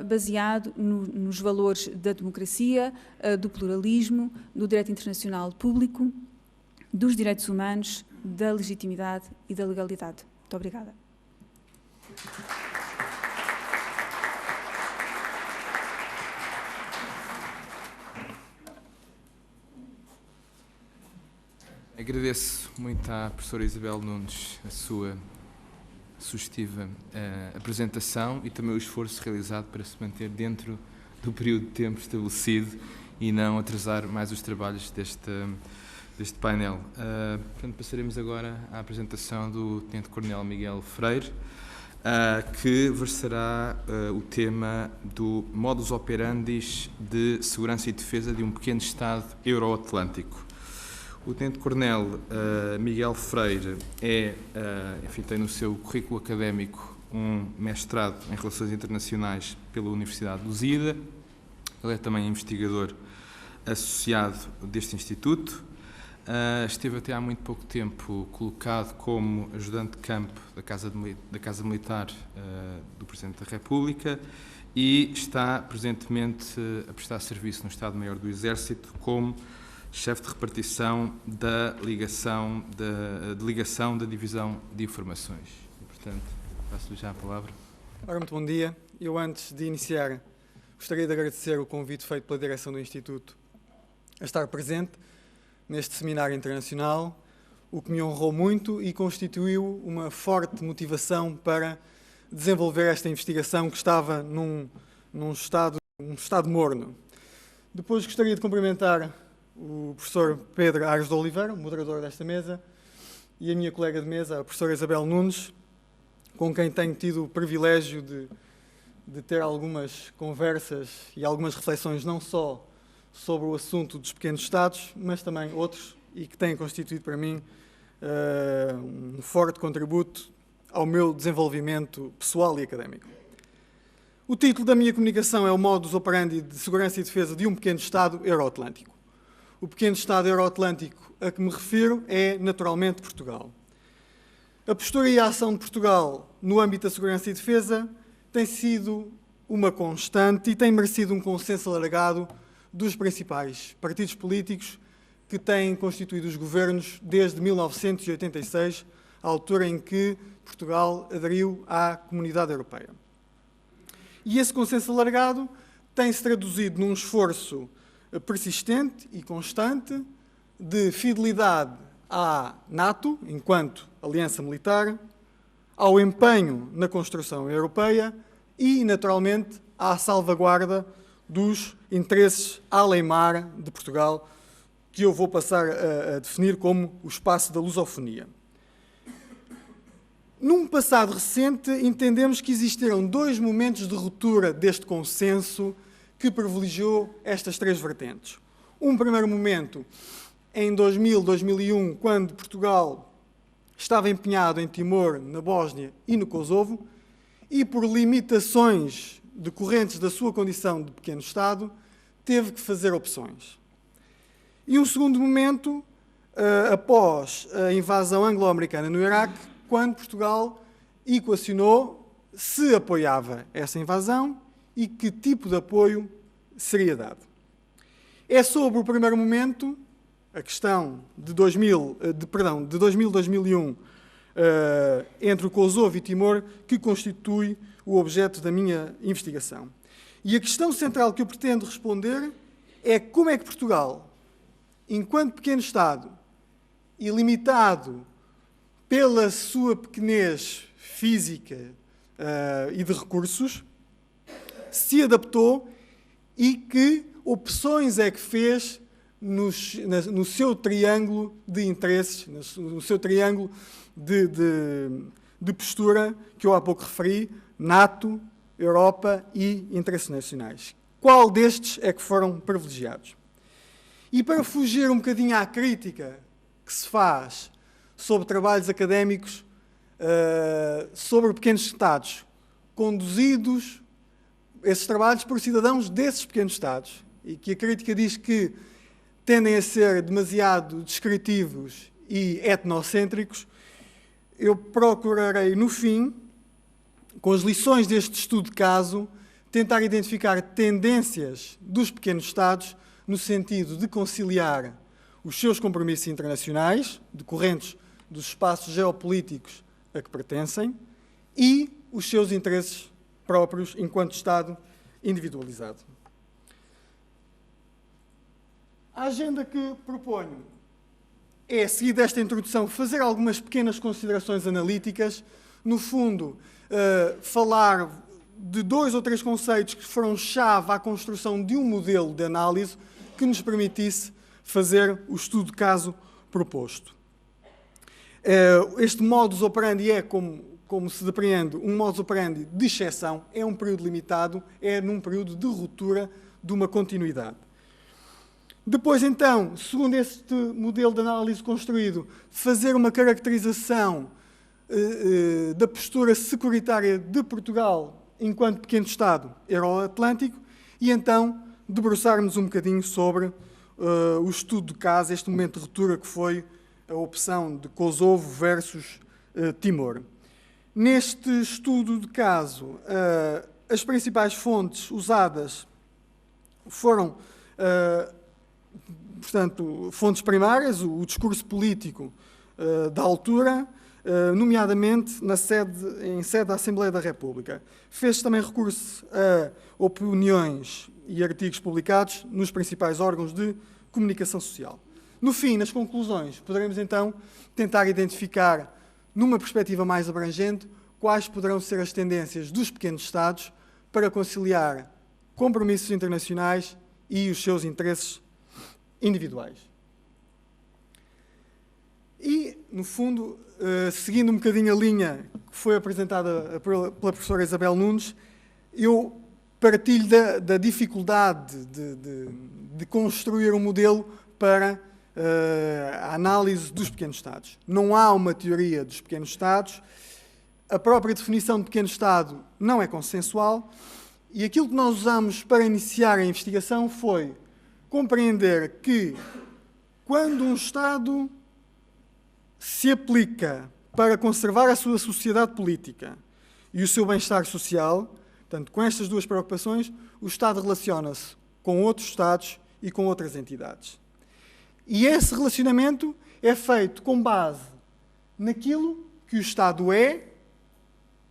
D: baseado nos valores da democracia, do pluralismo, do direito internacional público, dos direitos humanos, da legitimidade e da legalidade. Muito obrigada.
E: Agradeço muito à professora Isabel Nunes a sua sugestiva apresentação e também o esforço realizado para se manter dentro do período de tempo estabelecido e não atrasar mais os trabalhos deste painel. Portanto, passaremos agora à apresentação do Tenente-Coronel Miguel Freire, que versará o tema do modus operandi de segurança e defesa de um pequeno Estado euroatlântico. O Tenente-Coronel Miguel Freire tem no seu currículo académico um mestrado em Relações Internacionais pela Universidade de Lusíada. Ele é também investigador associado deste instituto. Esteve até há muito pouco tempo colocado como ajudante de campo da Casa Militar do Presidente da República e está presentemente a prestar serviço no Estado-Maior do Exército como chefe de repartição da ligação da Divisão de Informações. E, portanto, passo-lhe já a palavra.
F: Ora, muito bom dia. Eu, antes de iniciar, gostaria de agradecer o convite feito pela direção do Instituto a estar presente neste seminário internacional, o que me honrou muito e constituiu uma forte motivação para desenvolver esta investigação que estava num estado morno. Depois gostaria de cumprimentar o professor Pedro Aires de Oliveira, o moderador desta mesa, e a minha colega de mesa, a professora Isabel Nunes, com quem tenho tido o privilégio de ter algumas conversas e algumas reflexões não só sobre o assunto dos pequenos Estados, mas também outros, e que têm constituído para mim um forte contributo ao meu desenvolvimento pessoal e académico. O título da minha comunicação é o modus operandi de segurança e defesa de um pequeno Estado euroatlântico. O pequeno Estado euroatlântico a que me refiro é, naturalmente, Portugal. A postura e a ação de Portugal no âmbito da segurança e defesa tem sido uma constante e tem merecido um consenso alargado dos principais partidos políticos que têm constituído os governos desde 1986, a altura em que Portugal aderiu à Comunidade Europeia. E esse consenso alargado tem-se traduzido num esforço persistente e constante de fidelidade à NATO, enquanto aliança militar, ao empenho na construção europeia e, naturalmente, à salvaguarda dos interesses além-mar de Portugal, que eu vou passar a definir como o espaço da lusofonia. Num passado recente, entendemos que existiram dois momentos de ruptura deste consenso que privilegiou estas três vertentes. Um primeiro momento, em 2000, 2001, quando Portugal estava empenhado em Timor, na Bósnia e no Kosovo, e por limitações decorrentes da sua condição de pequeno Estado, teve que fazer opções. E um segundo momento, após a invasão anglo-americana no Iraque, quando Portugal equacionou se apoiava essa invasão e que tipo de apoio seria dado. É sobre o primeiro momento, a questão de 2000-2001, entre o Kosovo e Timor, que constitui o objeto da minha investigação. E a questão central que eu pretendo responder é como é que Portugal, enquanto pequeno Estado e limitado pela sua pequenez física e de recursos, se adaptou e que opções é que fez no seu triângulo de interesses, no seu triângulo de postura que eu há pouco referi, NATO, Europa e interesses nacionais. Qual destes é que foram privilegiados? E para fugir um bocadinho à crítica que se faz sobre trabalhos académicos, sobre pequenos Estados, conduzidos, esses trabalhos, por cidadãos desses pequenos Estados, e que a crítica diz que tendem a ser demasiado descritivos e etnocêntricos, eu procurarei, no fim, com as lições deste estudo de caso, tentar identificar tendências dos pequenos Estados no sentido de conciliar os seus compromissos internacionais, decorrentes dos espaços geopolíticos a que pertencem, e os seus interesses próprios enquanto Estado individualizado. A agenda que proponho é, seguida esta introdução, fazer algumas pequenas considerações analíticas, no fundo, falar de 2 ou 3 conceitos que foram chave à construção de um modelo de análise que nos permitisse fazer o estudo de caso proposto. Este modus operandi é, como se depreende, um modus operandi de exceção, é um período limitado, é num período de ruptura de uma continuidade. Depois, então, segundo este modelo de análise construído, fazer uma caracterização da postura securitária de Portugal enquanto pequeno Estado euroatlântico e, então, debruçarmos um bocadinho sobre o estudo de caso, este momento de ruptura que foi a opção de Kosovo versus Timor. Neste estudo de caso, as principais fontes usadas foram, portanto, fontes primárias, o discurso político da altura, nomeadamente em sede da Assembleia da República. Fez também recurso a opiniões e artigos publicados nos principais órgãos de comunicação social. No fim, nas conclusões, poderemos então tentar identificar, numa perspectiva mais abrangente, quais poderão ser as tendências dos pequenos Estados para conciliar compromissos internacionais e os seus interesses individuais. E, no fundo, seguindo um bocadinho a linha que foi apresentada pela professora Isabel Nunes, eu partilho da dificuldade de construir um modelo para a análise dos pequenos Estados. Não há uma teoria dos pequenos Estados, a própria definição de pequeno Estado não é consensual, e aquilo que nós usamos para iniciar a investigação foi compreender que, quando um Estado se aplica para conservar a sua sociedade política e o seu bem-estar social, portanto, com estas duas preocupações, o Estado relaciona-se com outros Estados e com outras entidades. E esse relacionamento é feito com base naquilo que o Estado é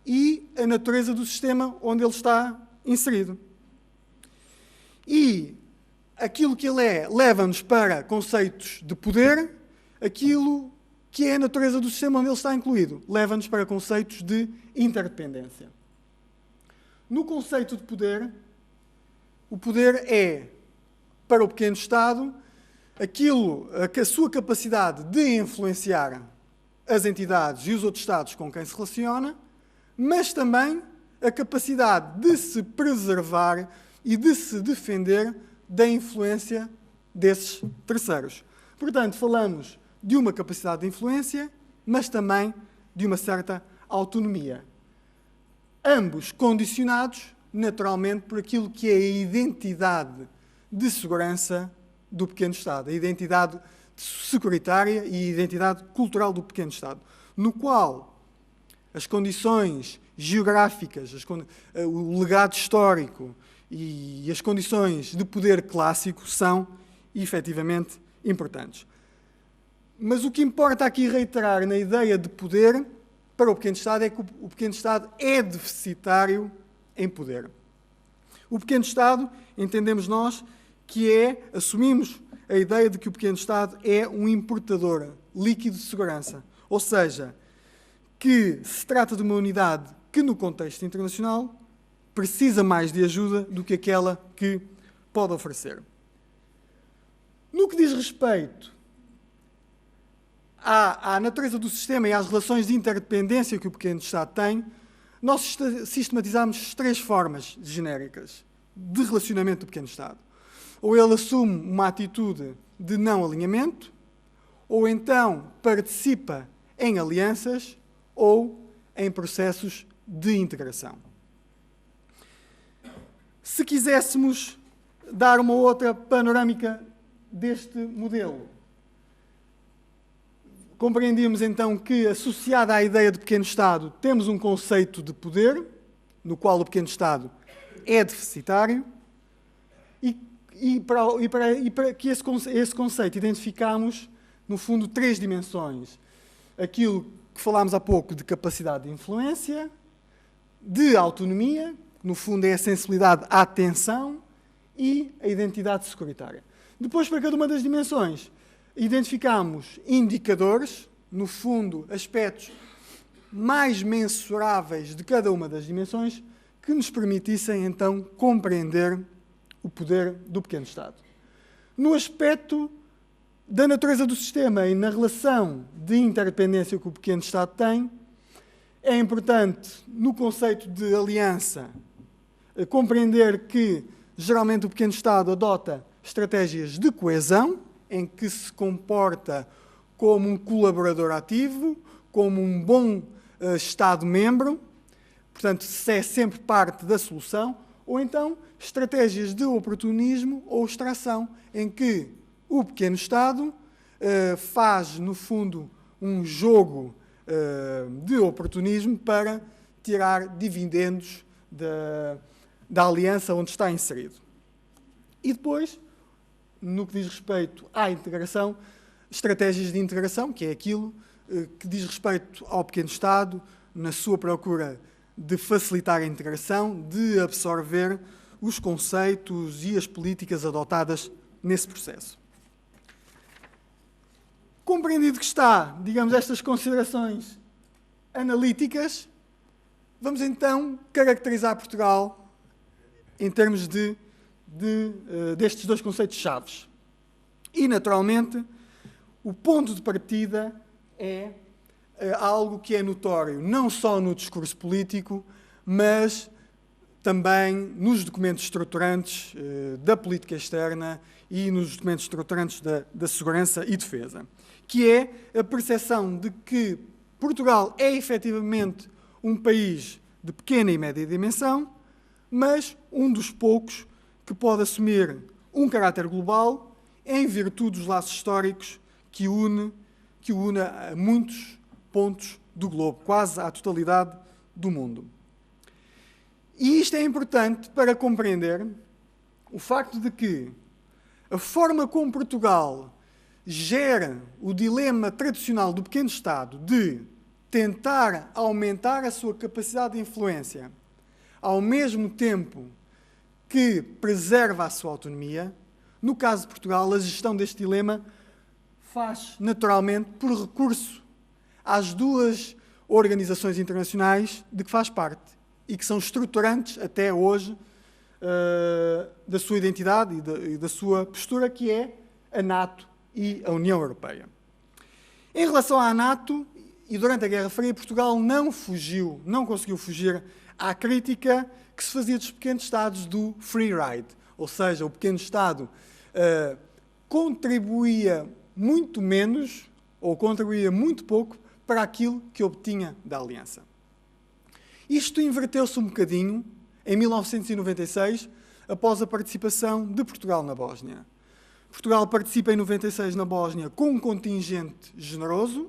F: e a natureza do sistema onde ele está inserido. E aquilo que ele é leva-nos para conceitos de poder, aquilo que é a natureza do sistema onde ele está incluído leva-nos para conceitos de interdependência. No conceito de poder, o poder é, para o pequeno Estado, a sua capacidade de influenciar as entidades e os outros Estados com quem se relaciona, mas também a capacidade de se preservar e de se defender da influência desses terceiros. Portanto, falamos de uma capacidade de influência, mas também de uma certa autonomia. Ambos condicionados, naturalmente, por aquilo que é a identidade de segurança do pequeno Estado, a identidade securitária e a identidade cultural do pequeno Estado, no qual as condições geográficas, o legado histórico e as condições de poder clássico são, efetivamente, importantes. Mas o que importa aqui reiterar na ideia de poder para o pequeno Estado é que o pequeno Estado é deficitário em poder. O pequeno Estado, entendemos nós, assumimos a ideia de que o pequeno Estado é um importador líquido de segurança. Ou seja, que se trata de uma unidade que, no contexto internacional, precisa mais de ajuda do que aquela que pode oferecer. No que diz respeito à natureza do sistema e às relações de interdependência que o pequeno Estado tem, nós sistematizamos 3 formas genéricas de relacionamento do pequeno Estado. Ou ele assume uma atitude de não alinhamento, ou então participa em alianças ou em processos de integração. Se quiséssemos dar uma outra panorâmica deste modelo, compreendíamos então que, associada à ideia de pequeno Estado, temos um conceito de poder, no qual o pequeno Estado é deficitário, e para que esse conceito identificamos, no fundo, 3 dimensões. Aquilo que falámos há pouco de capacidade de influência, de autonomia, que no fundo é a sensibilidade à atenção, e a identidade securitária. Depois, para cada uma das dimensões, identificamos indicadores, no fundo, aspectos mais mensuráveis de cada uma das dimensões, que nos permitissem, então, compreender o poder do pequeno Estado. No aspecto da natureza do sistema e na relação de interdependência que o pequeno Estado tem, é importante, no conceito de aliança, compreender que, geralmente, o pequeno Estado adota estratégias de coesão, em que se comporta como um colaborador ativo, como um bom Estado-membro, portanto, se é sempre parte da solução, ou então estratégias de oportunismo ou extração, em que o pequeno Estado faz, no fundo, um jogo de oportunismo para tirar dividendos da aliança onde está inserido. E depois, no que diz respeito à integração, estratégias de integração, que é aquilo que diz respeito ao pequeno Estado, na sua procura de facilitar a integração, de absorver os conceitos e as políticas adotadas nesse processo. Compreendido que está, digamos, estas considerações analíticas, vamos então caracterizar Portugal em termos destes 2 conceitos chaves. E, naturalmente, o ponto de partida é algo que é notório não só no discurso político, mas também nos documentos estruturantes da política externa e nos documentos estruturantes da segurança e defesa, que é a percepção de que Portugal é efetivamente um país de pequena e média dimensão, mas um dos poucos que pode assumir um caráter global em virtude dos laços históricos que une a muitos pontos do globo, quase à totalidade do mundo. E isto é importante para compreender o facto de que a forma como Portugal gera o dilema tradicional do pequeno Estado de tentar aumentar a sua capacidade de influência, ao mesmo tempo que preserva a sua autonomia. No caso de Portugal, a gestão deste dilema faz naturalmente por recurso às 2 organizações internacionais de que faz parte e que são estruturantes até hoje da sua identidade e da sua postura, que é a NATO e a União Europeia. Em relação à NATO, e durante a Guerra Fria, Portugal não conseguiu fugir à crítica que se fazia dos pequenos Estados do free ride, ou seja, o pequeno Estado contribuía muito menos ou contribuía muito pouco para aquilo que obtinha da aliança. Isto inverteu-se um bocadinho em 1996, após a participação de Portugal na Bósnia. Portugal participa em 96 na Bósnia com um contingente generoso,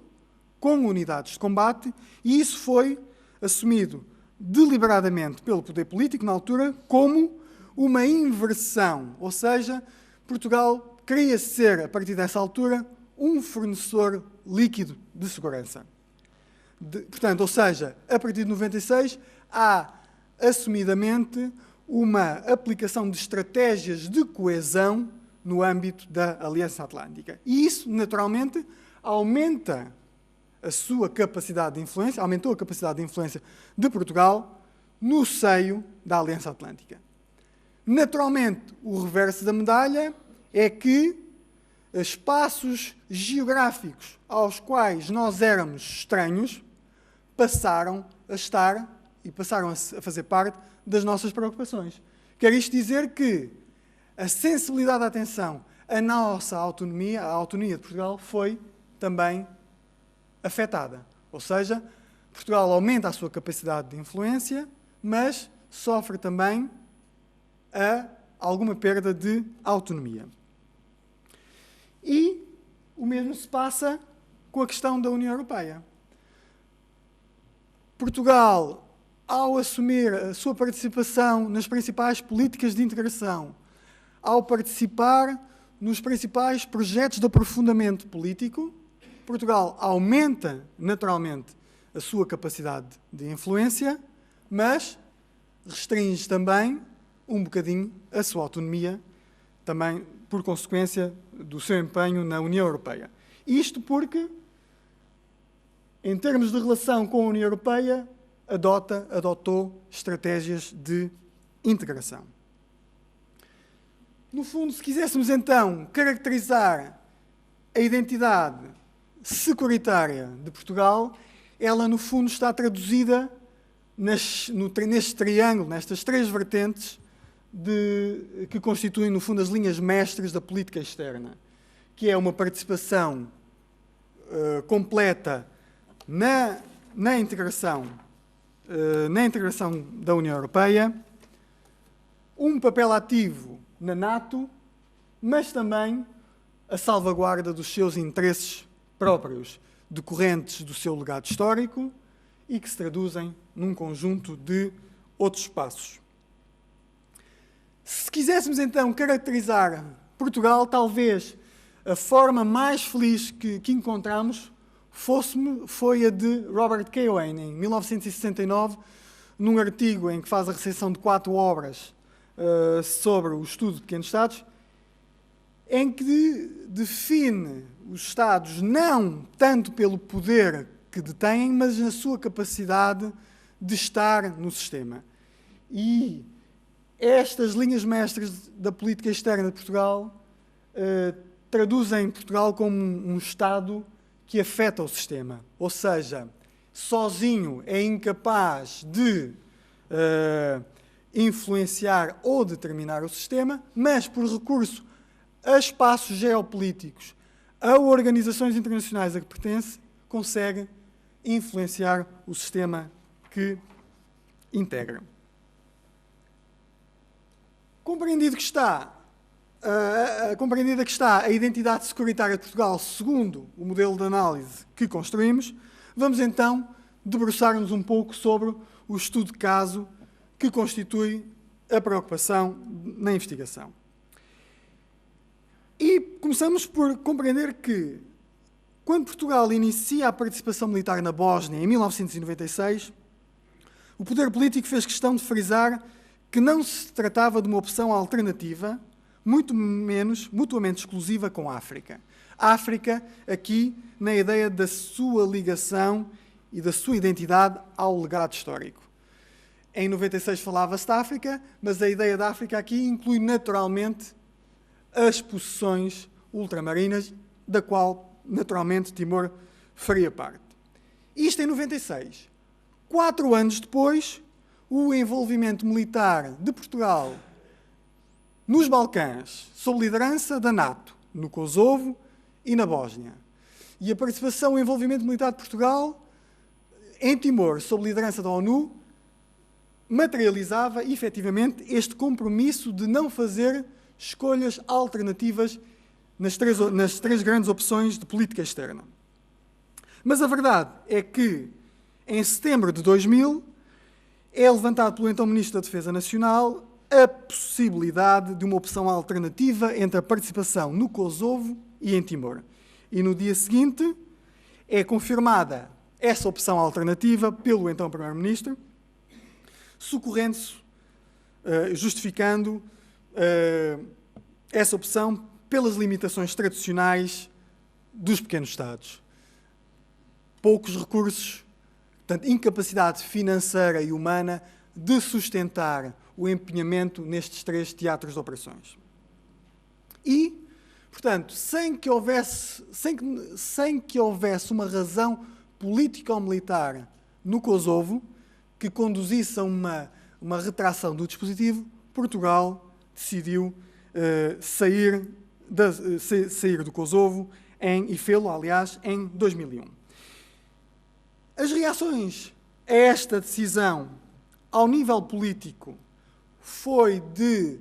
F: com unidades de combate, e isso foi assumido deliberadamente pelo poder político na altura como uma inversão, ou seja, Portugal queria ser, a partir dessa altura, um fornecedor líquido de segurança. Portanto, ou seja, a partir de 96, há assumidamente uma aplicação de estratégias de coesão no âmbito da Aliança Atlântica. E isso, naturalmente, aumenta a sua capacidade de influência, aumentou a capacidade de influência de Portugal no seio da Aliança Atlântica. Naturalmente, o reverso da medalha é que espaços geográficos aos quais nós éramos estranhos passaram a estar e passaram a fazer parte das nossas preocupações. Quer isto dizer que a sensibilidade da atenção à nossa autonomia, à autonomia de Portugal, foi também afetada. Ou seja, Portugal aumenta a sua capacidade de influência, mas sofre também alguma perda de autonomia. E o mesmo se passa com a questão da União Europeia. Portugal, ao assumir a sua participação nas principais políticas de integração, ao participar nos principais projetos de aprofundamento político, Portugal aumenta, naturalmente, a sua capacidade de influência, mas restringe também um bocadinho a sua autonomia, também por consequência do seu empenho na União Europeia. Isto porque, em termos de relação com a União Europeia, adotou estratégias de integração. No fundo, se quiséssemos então caracterizar a identidade securitária de Portugal, ela no fundo está traduzida neste triângulo, nestas três vertentes que constituem no fundo as linhas mestras da política externa, que é uma participação completa na integração da União Europeia, um papel ativo na NATO, mas também a salvaguarda dos seus interesses próprios, decorrentes do seu legado histórico e que se traduzem num conjunto de outros passos. Se quiséssemos então caracterizar Portugal, talvez a forma mais feliz que encontramos foi a de Robert Keohane, em 1969, num artigo em que faz a recenção de 4 obras sobre o estudo de pequenos Estados, em que define os Estados não tanto pelo poder que detêm, mas na sua capacidade de estar no sistema. E estas linhas mestras da política externa de Portugal traduzem Portugal como um Estado que afeta o sistema. Ou seja, sozinho é incapaz de influenciar ou determinar o sistema, mas por recurso a espaços geopolíticos, a organizações internacionais a que pertence, consegue influenciar o sistema que integra. Compreendida que está a identidade securitária de Portugal segundo o modelo de análise que construímos, vamos então debruçar-nos um pouco sobre o estudo de caso que constitui a preocupação na investigação. E começamos por compreender que, quando Portugal inicia a participação militar na Bósnia, em 1996, o poder político fez questão de frisar que não se tratava de uma opção alternativa, muito menos mutuamente exclusiva com a África. A África, aqui, na ideia da sua ligação e da sua identidade ao legado histórico. Em 96 falava-se da África, mas a ideia da África aqui inclui naturalmente as possessões ultramarinas, da qual, naturalmente, Timor faria parte. Isto em 96. 4 anos depois, o envolvimento militar de Portugal nos Balcãs, sob liderança da NATO, no Kosovo e na Bósnia. E a participação, o envolvimento militar de Portugal em Timor, sob liderança da ONU, materializava, efetivamente, este compromisso de não fazer escolhas alternativas nas três grandes opções de política externa. Mas a verdade é que, Em setembro de 2000, é levantado pelo então Ministro da Defesa Nacional a possibilidade de uma opção alternativa entre a participação no Kosovo e em Timor. E no dia seguinte é confirmada essa opção alternativa pelo então Primeiro-Ministro, socorrendo-se, justificando essa opção pelas limitações tradicionais dos pequenos Estados. Poucos recursos, portanto, incapacidade financeira e humana de sustentar o empenhamento nestes 3 teatros de operações. E, portanto, sem que houvesse uma razão política ou militar no Kosovo que conduzisse a uma retração do dispositivo, Portugal decidiu sair do Kosovo e fê-lo, aliás, em 2001. As reações a esta decisão, ao nível político, foi de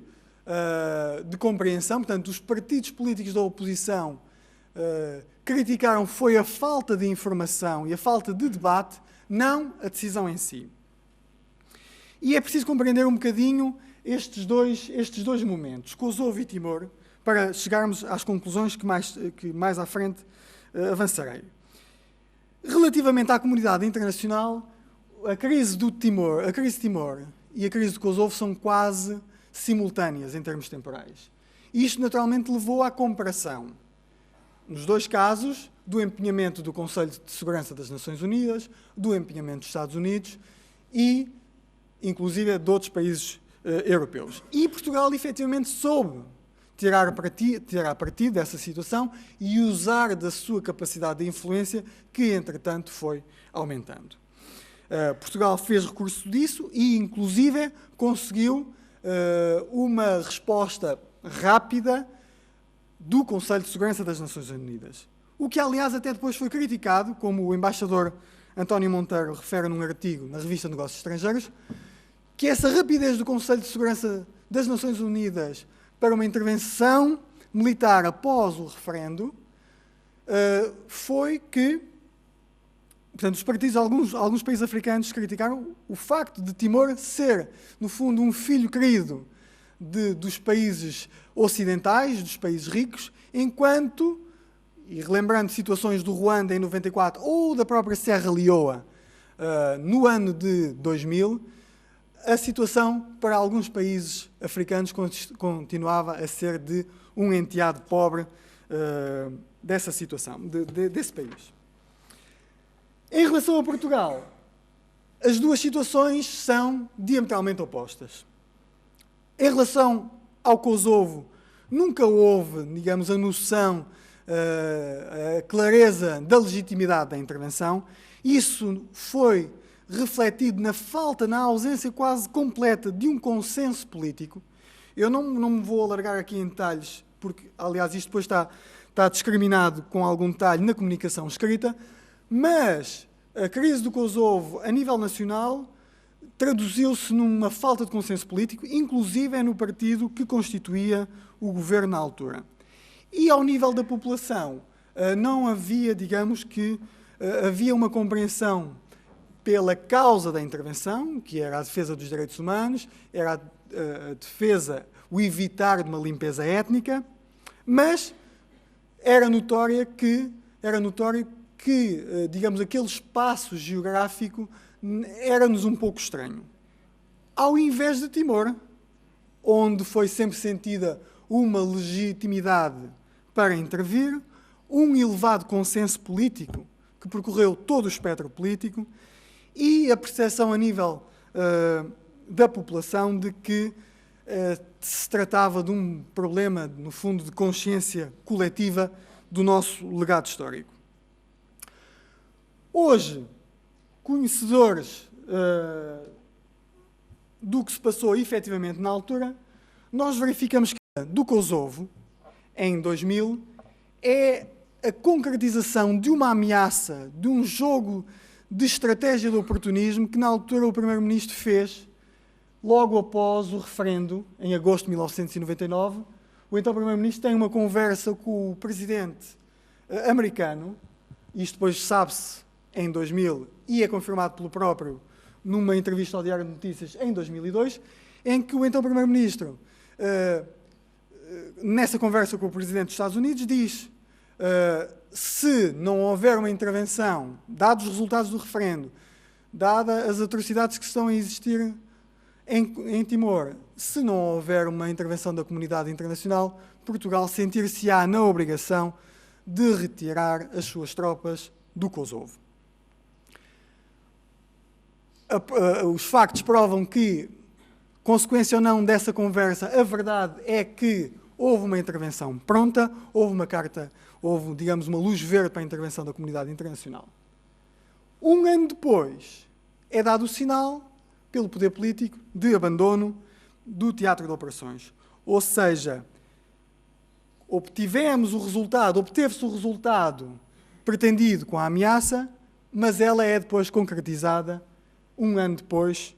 F: compreensão. Portanto, os partidos políticos da oposição criticaram foi a falta de informação e a falta de debate, não a decisão em si. E é preciso compreender um bocadinho estes dois momentos, Kosovo e Timor, para chegarmos às conclusões que mais à frente avançarei. Relativamente à comunidade internacional, a crise de Timor e a crise de Kosovo são quase simultâneas em termos temporais. E isto, naturalmente, levou à comparação, nos 2 casos, do empenhamento do Conselho de Segurança das Nações Unidas, do empenhamento dos Estados Unidos e, inclusive, de outros países europeus. E Portugal, efetivamente, soube tirar partido dessa situação e usar da sua capacidade de influência, que, entretanto, foi aumentando. Portugal fez recurso disso e, inclusive, conseguiu uma resposta rápida do Conselho de Segurança das Nações Unidas. O que, aliás, até depois foi criticado, como o embaixador António Monteiro refere num artigo na revista Negócios Estrangeiros, que essa rapidez do Conselho de Segurança das Nações Unidas para uma intervenção militar após o referendo foi que, portanto, os partidos, alguns países africanos criticaram o facto de Timor ser, no fundo, um filho querido dos países ocidentais, dos países ricos, enquanto, e relembrando situações do Ruanda em 94 ou da própria Serra Leoa no ano de 2000, a situação para alguns países africanos continuava a ser de um enteado pobre dessa situação, desse país. Em relação a Portugal, as 2 situações são diametralmente opostas. Em relação ao Kosovo, nunca houve, digamos, a noção, a clareza da legitimidade da intervenção. Isso foi refletido na ausência quase completa de um consenso político. Eu não me vou alargar aqui em detalhes, porque, aliás, isto depois está discriminado com algum detalhe na comunicação escrita, mas a crise do Kosovo, a nível nacional, traduziu-se numa falta de consenso político, inclusive no partido que constituía o governo na altura. E, ao nível da população, não havia, digamos que, havia uma compreensão pela causa da intervenção, que era a defesa dos direitos humanos, era a defesa, o evitar de uma limpeza étnica, mas era notório que, digamos, aquele espaço geográfico era-nos um pouco estranho. Ao invés de Timor, onde foi sempre sentida uma legitimidade para intervir, um elevado consenso político que percorreu todo o espectro político, e a percepção a nível da população de que se tratava de um problema, no fundo, de consciência coletiva do nosso legado histórico. Hoje, conhecedores do que se passou efetivamente na altura, nós verificamos que do Kosovo, em 2000, é a concretização de uma ameaça, de um jogo de estratégia de oportunismo que, na altura, o Primeiro-Ministro fez logo após o referendo, em agosto de 1999. O então Primeiro-Ministro tem uma conversa com o presidente americano, isto depois sabe-se em 2000 e é confirmado pelo próprio numa entrevista ao Diário de Notícias em 2002, em que o então Primeiro-Ministro, nessa conversa com o Presidente dos Estados Unidos, diz: se não houver uma intervenção, dados os resultados do referendo, dadas as atrocidades que estão a existir em Timor, se não houver uma intervenção da comunidade internacional, Portugal sentir-se-á na obrigação de retirar as suas tropas do Kosovo. Os factos provam que, consequência ou não dessa conversa, a verdade é que houve uma intervenção pronta, houve, digamos, uma luz verde para a intervenção da comunidade internacional. Um ano depois, é dado o sinal, pelo poder político, de abandono do teatro de operações. Ou seja, obteve-se o resultado pretendido com a ameaça, mas ela é depois concretizada, um ano depois,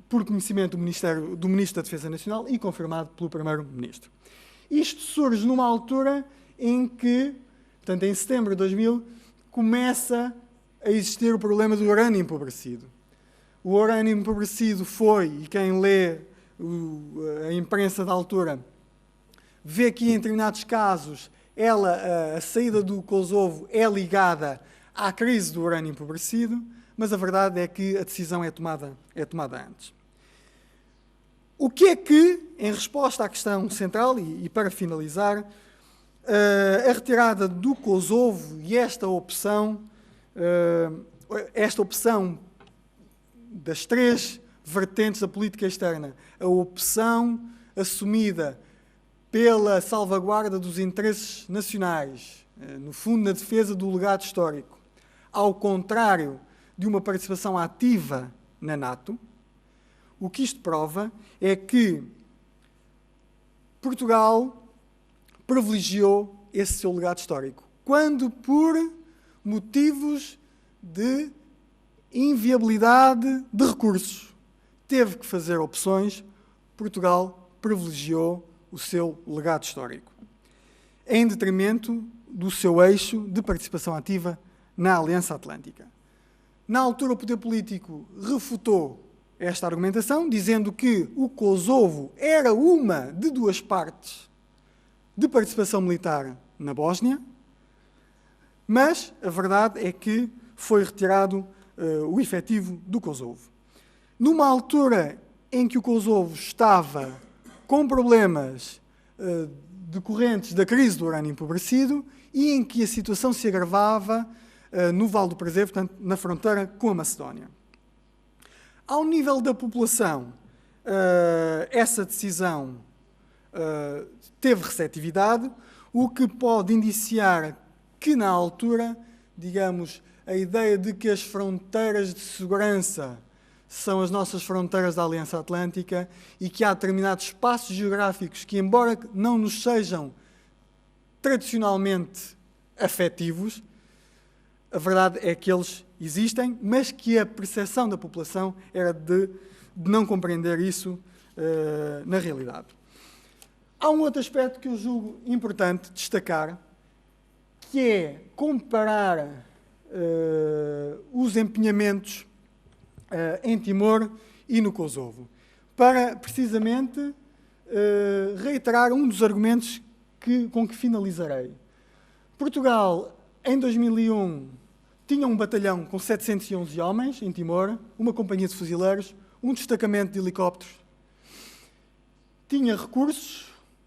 F: por conhecimento do Ministro da Defesa Nacional e confirmado pelo Primeiro-Ministro. Isto surge numa altura em que, portanto, em setembro de 2000, começa a existir o problema do urânio empobrecido. O urânio empobrecido foi, e quem lê a imprensa da altura, vê que em determinados casos a saída do Kosovo é ligada à crise do urânio empobrecido, mas a verdade é que a decisão é tomada antes. O que é que, em resposta à questão central, e para finalizar, a retirada do Kosovo e esta opção das três vertentes da política externa, a opção assumida pela salvaguarda dos interesses nacionais, no fundo na defesa do legado histórico, ao contrário de uma participação ativa na NATO, o que isto prova é que Portugal privilegiou esse seu legado histórico, quando por motivos de inviabilidade de recursos teve que fazer opções, Portugal privilegiou o seu legado histórico, em detrimento do seu eixo de participação ativa na Aliança Atlântica. Na altura, o poder político refutou esta argumentação, dizendo que o Kosovo era uma de duas partes de participação militar na Bósnia, mas a verdade é que foi retirado o efetivo do Kosovo. Numa altura em que o Kosovo estava com problemas decorrentes da crise do urânio empobrecido e em que a situação se agravava no Vale do Presevo, portanto, na fronteira com a Macedónia. Ao nível da população, essa decisão teve receptividade, o que pode indiciar que, na altura, digamos, a ideia de que as fronteiras de segurança são as nossas fronteiras da Aliança Atlântica e que há determinados espaços geográficos que, embora não nos sejam tradicionalmente afetivos, a verdade é que eles existem, mas que a percepção da população era de não compreender isso na realidade. Há um outro aspecto que eu julgo importante destacar, que é comparar os empenhamentos em Timor e no Kosovo, para precisamente reiterar um dos argumentos com que finalizarei. Portugal, em 2001, tinha um batalhão com 711 homens em Timor, uma companhia de fuzileiros, um destacamento de helicópteros, tinha recursos,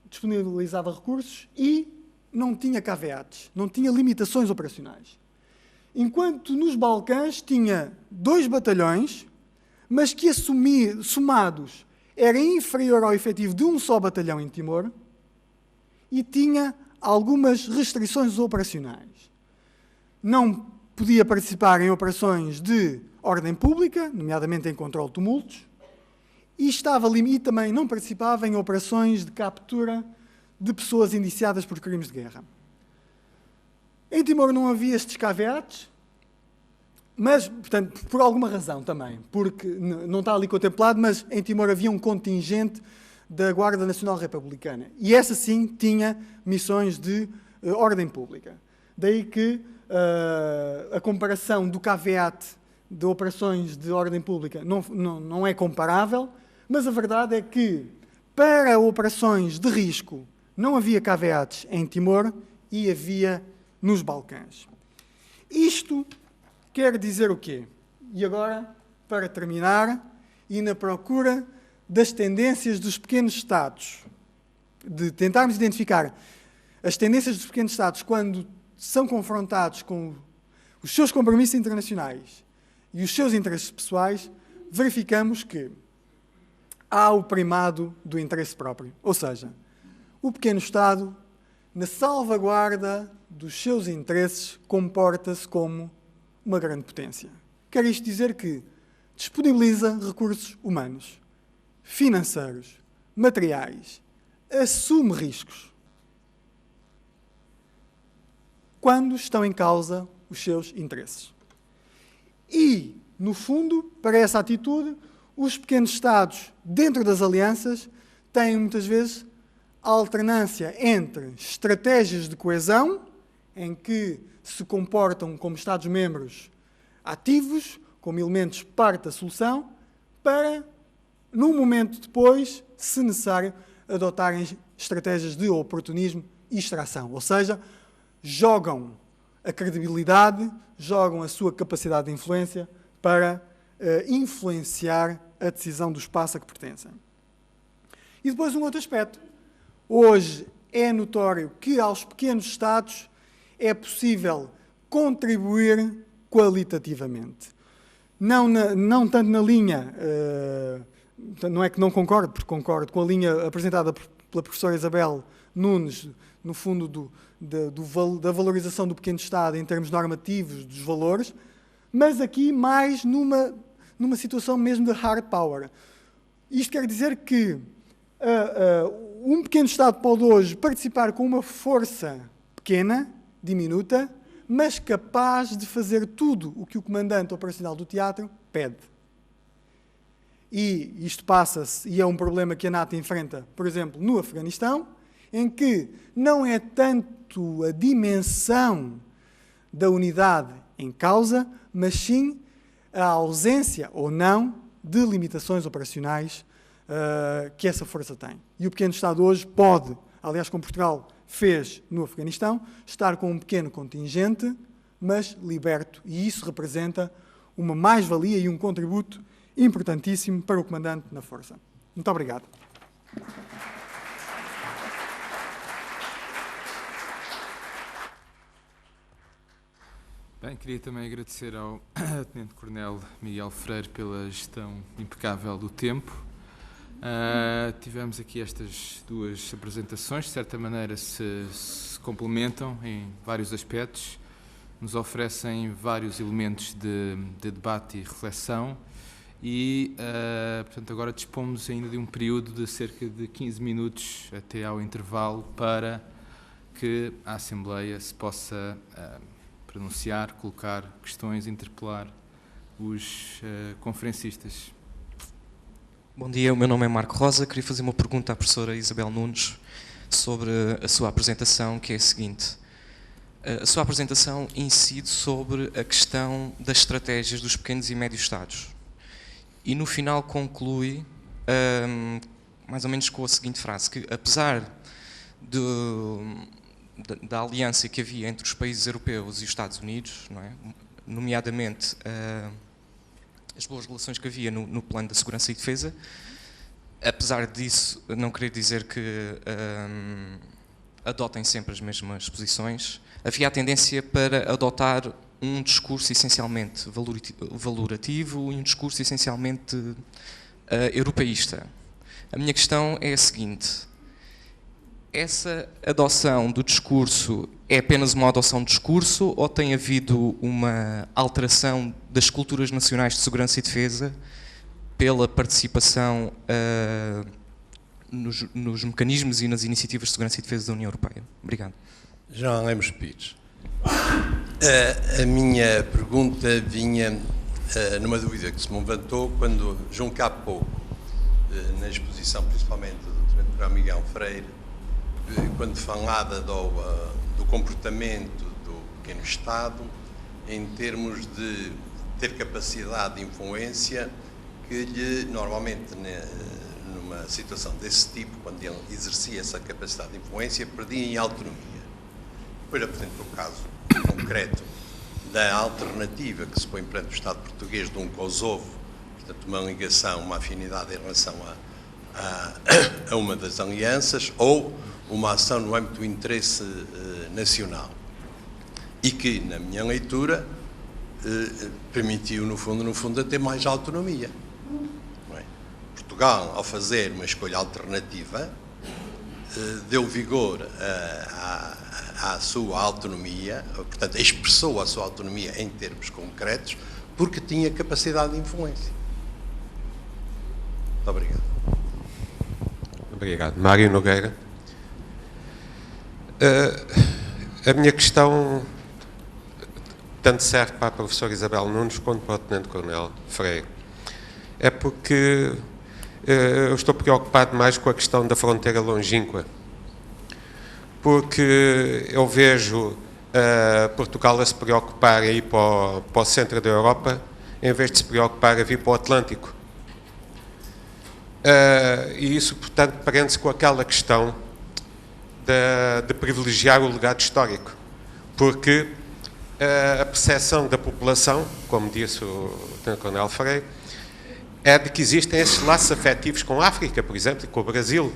F: disponibilizava recursos e não tinha caveates, não tinha limitações operacionais. Enquanto nos Balcãs tinha 2 batalhões, mas que somados era inferior ao efetivo de um só batalhão em Timor e tinha algumas restrições operacionais. Não podia participar em operações de ordem pública, nomeadamente em controle de tumultos, e também não participava em operações de captura de pessoas indiciadas por crimes de guerra. Em Timor não havia estes caveates, mas, portanto, por alguma razão também, porque não está ali contemplado, mas em Timor havia um contingente da Guarda Nacional Republicana. E essa sim tinha missões de ordem pública. daí que a comparação do caveat de operações de ordem pública não é comparável, mas a verdade é que para operações de risco não havia caveats em Timor e havia nos Balcãs. Isto quer dizer o quê? E agora, para terminar, e na procura das tendências dos pequenos Estados, de tentarmos identificar as tendências dos pequenos Estados quando são confrontados com os seus compromissos internacionais e os seus interesses pessoais, verificamos que há o primado do interesse próprio. Ou seja, o pequeno Estado, na salvaguarda dos seus interesses, comporta-se como uma grande potência. Quer isto dizer que disponibiliza recursos humanos, financeiros, materiais, assume riscos quando estão em causa os seus interesses. E, no fundo, para essa atitude, os pequenos Estados, dentro das alianças, têm muitas vezes a alternância entre estratégias de coesão, em que se comportam como Estados-membros ativos, como elementos parte da solução, para, num momento depois, se necessário, adotarem estratégias de oportunismo e extração. Ou seja, jogam a credibilidade, jogam a sua capacidade de influência para influenciar a decisão do espaço a que pertencem. E depois um outro aspecto. Hoje é notório que aos pequenos Estados é possível contribuir qualitativamente. Não tanto na linha, não é que não concordo, porque concordo com a linha apresentada pela professora Isabel Nunes, no fundo da valorização do pequeno Estado em termos normativos dos valores, mas aqui mais numa situação mesmo de hard power. Isto quer dizer que um pequeno Estado pode hoje participar com uma força pequena, diminuta, mas capaz de fazer tudo o que o comandante operacional do teatro pede. E isto passa-se, e é um problema que a NATO enfrenta, por exemplo, no Afeganistão, em que não é tanto a dimensão da unidade em causa, mas sim a ausência ou não de limitações operacionais que essa força tem. E o pequeno Estado hoje pode, aliás, como Portugal fez no Afeganistão, estar com um pequeno contingente, mas liberto. E isso representa uma mais-valia e um contributo importantíssimo para o comandante na força. Muito obrigado.
E: Bem, queria também agradecer ao Tenente-Coronel Miguel Freire pela gestão impecável do tempo. Tivemos aqui estas duas apresentações, de certa maneira se complementam em vários aspectos, nos oferecem vários elementos de debate e reflexão e, portanto, agora dispomos ainda de um período de cerca de 15 minutos até ao intervalo para que a Assembleia se possa pronunciar, colocar questões, interpelar os conferencistas.
G: Bom dia, o meu nome é Marco Rosa. Queria fazer uma pergunta à professora Isabel Nunes sobre a sua apresentação, que é a seguinte. A sua apresentação incide sobre a questão das estratégias dos pequenos e médios Estados. E no final conclui, mais ou menos com a seguinte frase, que apesar da aliança que havia entre os países europeus e os Estados Unidos, não é? Nomeadamente as boas relações que havia no plano da segurança e defesa, apesar disso não querer dizer que adotem sempre as mesmas posições, havia a tendência para adotar um discurso essencialmente valorativo e um discurso essencialmente europeísta. A minha questão é a seguinte: essa adoção do discurso é apenas uma adoção de discurso ou tem havido uma alteração das culturas nacionais de segurança e defesa pela participação nos mecanismos e nas iniciativas de segurança e defesa da União Europeia? Obrigado.
H: João Lemos Pires. A minha pergunta vinha numa dúvida que se me levantou quando, junto cá há pouco, na exposição principalmente do Tenente-Coronel Miguel Freire, quando falava do comportamento do pequeno Estado, em termos de ter capacidade de influência que lhe, normalmente, numa situação desse tipo, quando ele exercia essa capacidade de influência, perdia em autonomia. Depois apresento o caso concreto da alternativa que se põe perante o Estado português de um Kosovo, portanto, uma ligação, uma afinidade em relação a uma das alianças, ou uma ação no âmbito do interesse nacional. E que, na minha leitura, permitiu, no fundo, a ter mais autonomia. Não é? Portugal, ao fazer uma escolha alternativa, deu vigor à sua autonomia, portanto, expressou a sua autonomia em termos concretos, porque tinha capacidade de influência. Muito obrigado.
I: Obrigado. Mário Nogueira. A minha questão tanto serve para a professora Isabel Nunes quanto para o Tenente-Coronel Freire. É porque eu estou preocupado mais com a questão da fronteira longínqua. Porque eu vejo Portugal a se preocupar em ir para o centro da Europa, em vez de se preocupar a vir para o Atlântico. E isso, portanto, prende-se com aquela questão de privilegiar o legado histórico. Porque a percepção da população, como disse o Tenente-Coronel Freire, é de que existem esses laços afetivos com a África, por exemplo, e com o Brasil.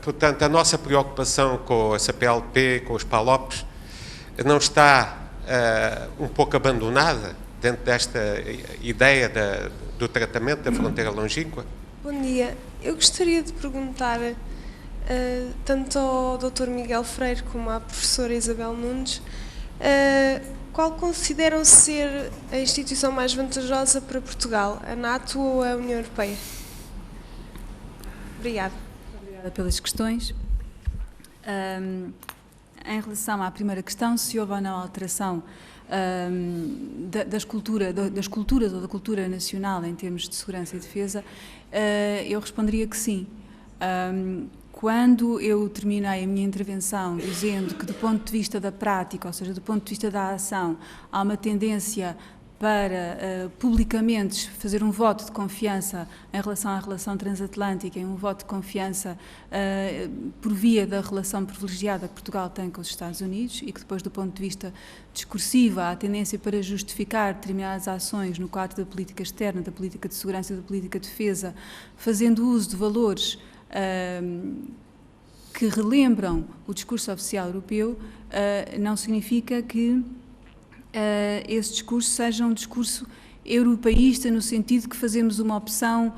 I: Portanto, a nossa preocupação com a CPLP, com os PALOPs, não está um pouco abandonada dentro desta ideia do tratamento da fronteira longínqua?
J: Bom dia. Eu gostaria de perguntar tanto ao Dr. Miguel Freire como à professora Isabel Nunes qual consideram ser a instituição mais vantajosa para Portugal, a NATO ou a União Europeia? Obrigada.
D: Obrigada pelas questões. Em relação à primeira questão, se houve ou não alteração das culturas ou da cultura nacional em termos de segurança e defesa, eu responderia que sim. Quando eu terminei a minha intervenção dizendo que, do ponto de vista da prática, ou seja, do ponto de vista da ação, há uma tendência para publicamente fazer um voto de confiança em relação à relação transatlântica e um voto de confiança por via da relação privilegiada que Portugal tem com os Estados Unidos e que depois, do ponto de vista discursivo, há a tendência para justificar determinadas ações no quadro da política externa, da política de segurança e da política de defesa, fazendo uso de valores que relembram o discurso oficial europeu, não significa que esse discurso seja um discurso europeísta, no sentido que fazemos uma opção,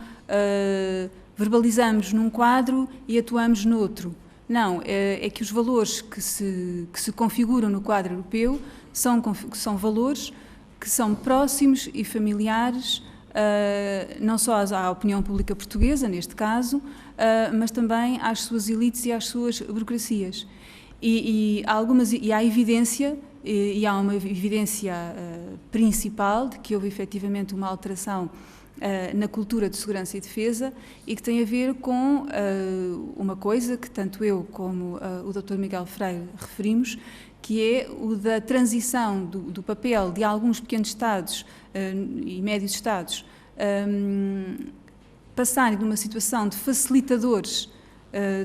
D: verbalizamos num quadro e atuamos noutro. Não, é que os valores que se configuram no quadro europeu são valores que são próximos e familiares, não só à opinião pública portuguesa, neste caso, mas também às suas elites e às suas burocracias. E há evidência, e há uma evidência principal de que houve efetivamente uma alteração na cultura de segurança e defesa e que tem a ver com uma coisa que tanto eu como o Dr. Miguel Freire referimos, que é o da transição do papel de alguns pequenos Estados e médios Estados passarem de uma situação de facilitadores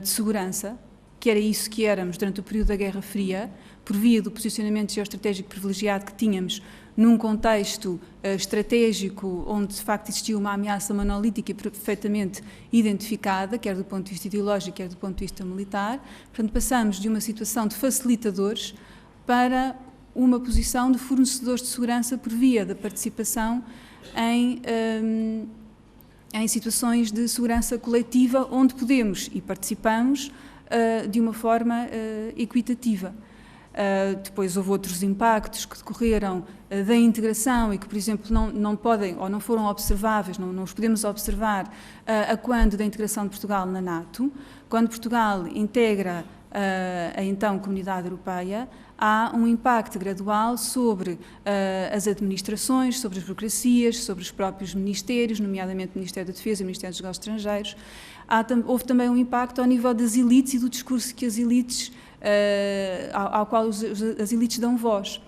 D: de segurança, que era isso que éramos durante o período da Guerra Fria, por via do posicionamento geoestratégico privilegiado que tínhamos num contexto estratégico onde de facto existia uma ameaça monolítica e perfeitamente identificada, quer do ponto de vista ideológico, quer do ponto de vista militar. Portanto, passamos de uma situação de facilitadores para uma posição de fornecedores de segurança por via da participação em situações de segurança coletiva, onde podemos e participamos de uma forma equitativa. Depois houve outros impactos que decorreram da integração e que, por exemplo, não podem ou não foram observáveis, não os podemos observar a quando da integração de Portugal na NATO. Quando Portugal integra a então Comunidade Europeia, há um impacto gradual sobre as administrações, sobre as burocracias, sobre os próprios ministérios, nomeadamente o Ministério da Defesa e o Ministério dos Negócios Estrangeiros. Houve também um impacto ao nível das elites e do discurso que as elites ao qual as elites dão voz.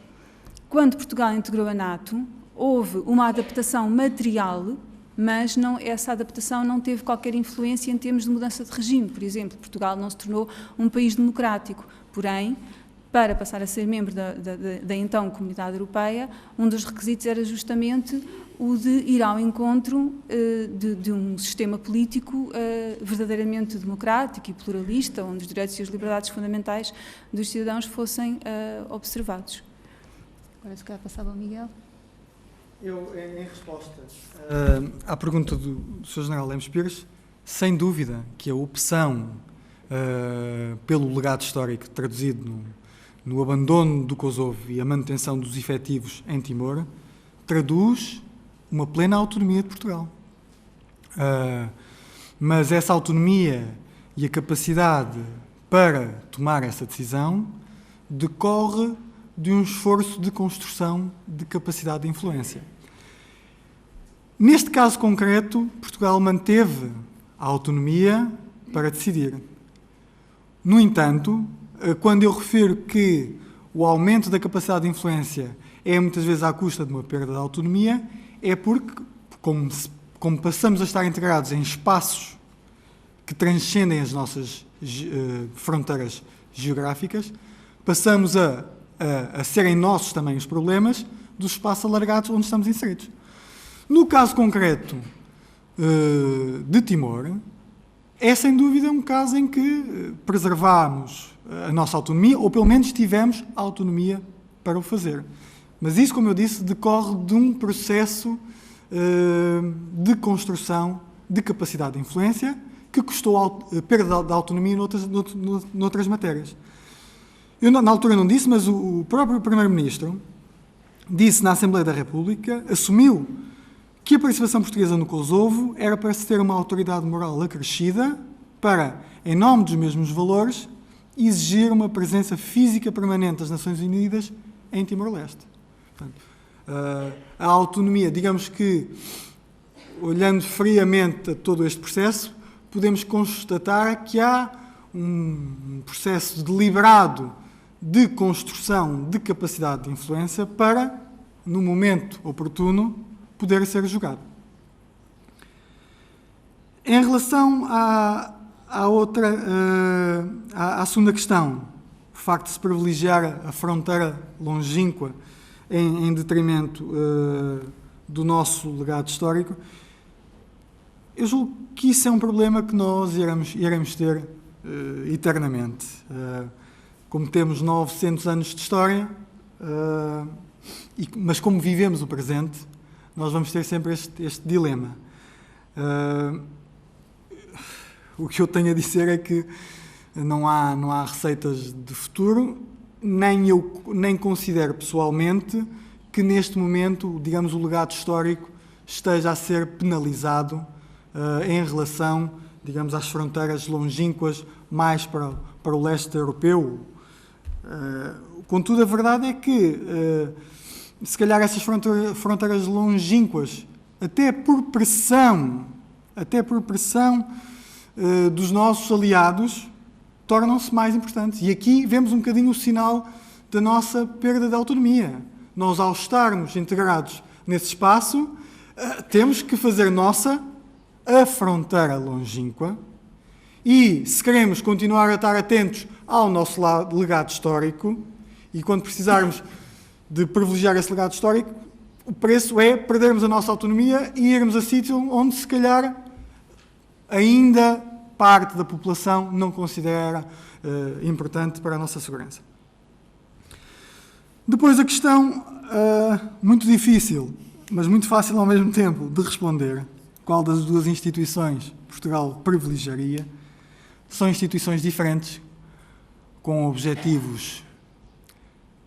D: Quando Portugal integrou a NATO, houve uma adaptação material, mas essa adaptação não teve qualquer influência em termos de mudança de regime. Por exemplo, Portugal não se tornou um país democrático, porém, para passar a ser membro da então Comunidade Europeia, um dos requisitos era justamente o de ir ao encontro de um sistema político verdadeiramente democrático e pluralista, onde os direitos e as liberdades fundamentais dos cidadãos fossem observados. Agora, se calhar, passava ao Miguel.
F: Eu, em resposta à pergunta do Sr. General Lemos Pires, sem dúvida que a opção pelo legado histórico traduzido no abandono do Kosovo e a manutenção dos efetivos em Timor traduz uma plena autonomia de Portugal. Mas essa autonomia e a capacidade para tomar essa decisão decorre de um esforço de construção de capacidade de influência. Neste caso concreto, Portugal manteve a autonomia para decidir. No entanto, quando eu refiro que o aumento da capacidade de influência é muitas vezes à custa de uma perda de autonomia, é porque, como passamos a estar integrados em espaços que transcendem as nossas fronteiras geográficas, passamos a serem nossos também os problemas dos espaços alargados onde estamos inseridos. No caso concreto de Timor, é sem dúvida um caso em que preservámos a nossa autonomia, ou pelo menos tivemos a autonomia para o fazer. Mas isso, como eu disse, decorre de um processo de construção de capacidade de influência que custou perda de autonomia noutras matérias. Eu, na altura, não disse, mas o próprio Primeiro-Ministro disse na Assembleia da República, assumiu que a participação portuguesa no Kosovo era para se ter uma autoridade moral acrescida para, em nome dos mesmos valores, exigir uma presença física permanente das Nações Unidas em Timor-Leste. A autonomia, digamos que, olhando friamente a todo este processo, podemos constatar que há um processo deliberado de construção de capacidade de influência para, no momento oportuno, poder ser julgado. Em relação à segunda questão, o facto de se privilegiar a fronteira longínqua em detrimento do nosso legado histórico, eu julgo que isso é um problema que nós iremos ter eternamente. Como temos 900 anos de história, mas como vivemos o presente, nós vamos ter sempre este dilema. O que eu tenho a dizer é que não há receitas de futuro, nem considero pessoalmente que neste momento, digamos, o legado histórico esteja a ser penalizado em relação, digamos, às fronteiras longínquas mais para o leste europeu. Contudo, a verdade é que, se calhar, essas fronteiras longínquas, até por pressão dos nossos aliados, tornam-se mais importantes. E aqui vemos um bocadinho o sinal da nossa perda de autonomia. Nós, ao estarmos integrados nesse espaço, temos que fazer nossa a fronteira longínqua e, se queremos continuar a estar atentos ao nosso legado histórico, e quando precisarmos de privilegiar esse legado histórico, o preço é perdermos a nossa autonomia e irmos a sítio onde, se calhar, ainda parte da população não considera importante para a nossa segurança. Depois a questão muito difícil, mas muito fácil ao mesmo tempo de responder, qual das duas instituições Portugal privilegiaria, são instituições diferentes, com objetivos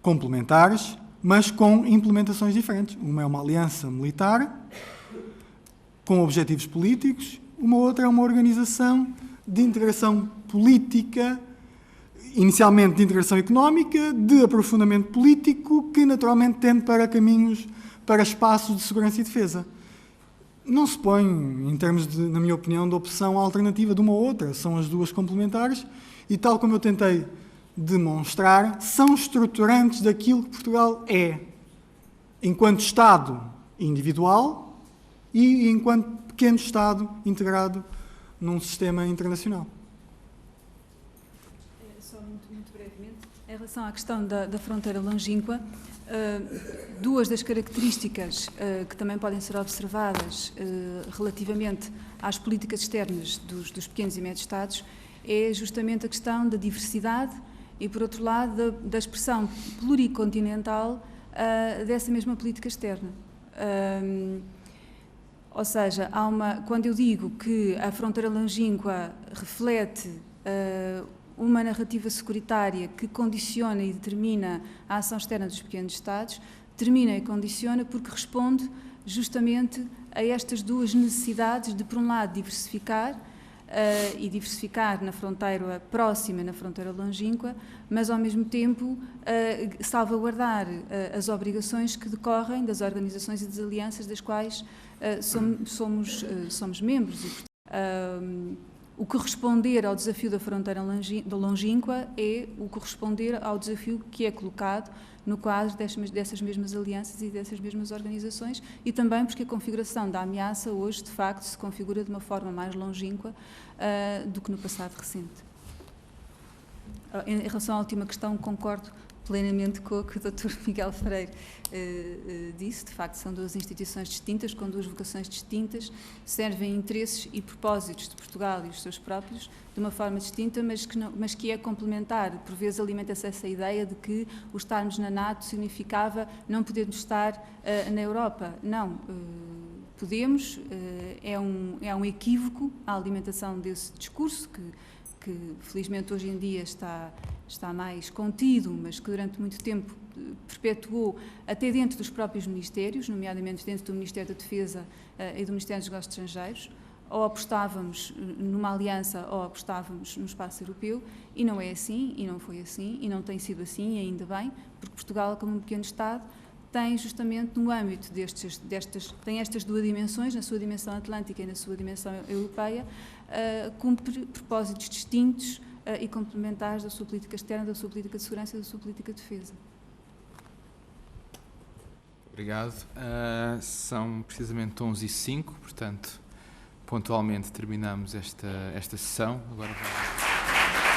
F: complementares, mas com implementações diferentes. Uma é uma aliança militar, com objetivos políticos, uma outra é uma organização de integração política, inicialmente de integração económica, de aprofundamento político, que naturalmente tende para caminhos, para espaços de segurança e defesa. Não se põe, em termos, na minha opinião, de opção alternativa de uma ou outra. São as duas complementares e, tal como eu tentei demonstrar são estruturantes daquilo que Portugal é, enquanto Estado individual e enquanto pequeno Estado integrado num sistema internacional.
D: Só muito brevemente, em relação à questão da fronteira longínqua, duas das características que também podem ser observadas relativamente às políticas externas dos pequenos e médios Estados é justamente a questão da diversidade e, por outro lado, da expressão pluricontinental dessa mesma política externa. Ou seja, quando eu digo que a fronteira longínqua reflete uma narrativa securitária que condiciona e determina a ação externa dos pequenos Estados, determina e condiciona porque responde justamente a estas duas necessidades de, por um lado, diversificar e diversificar na fronteira próxima e na fronteira longínqua, mas, ao mesmo tempo, salvaguardar as obrigações que decorrem das organizações e das alianças das quais somos membros. E, o corresponder ao desafio da fronteira longínqua é o corresponder ao desafio que é colocado no quadro dessas mesmas alianças e dessas mesmas organizações, e também porque a configuração da ameaça hoje, de facto, se configura de uma forma mais longínqua do que no passado recente. Em relação à última questão, concordo plenamente com o que o Dr. Miguel Freire disse. De facto, são duas instituições distintas, com duas vocações distintas, servem interesses e propósitos de Portugal e os seus próprios de uma forma distinta, mas que é complementar. Por vezes alimenta-se essa ideia de que o estarmos na NATO significava não podermos estar na Europa. Não, podemos, é um equívoco a alimentação desse discurso que felizmente hoje em dia está mais contido, mas que durante muito tempo perpetuou até dentro dos próprios ministérios, nomeadamente dentro do Ministério da Defesa e do Ministério dos Negócios Estrangeiros. Ou apostávamos numa aliança ou apostávamos no espaço europeu, e não é assim, e não foi assim, e não tem sido assim, e ainda bem, porque Portugal, como um pequeno Estado, tem justamente no âmbito tem estas duas dimensões, na sua dimensão atlântica e na sua dimensão europeia, cumpre propósitos distintos e complementares da sua política externa, da sua política de segurança e da sua política de defesa.
E: Obrigado. São precisamente 11h05, portanto, pontualmente terminamos esta sessão. Agora vai...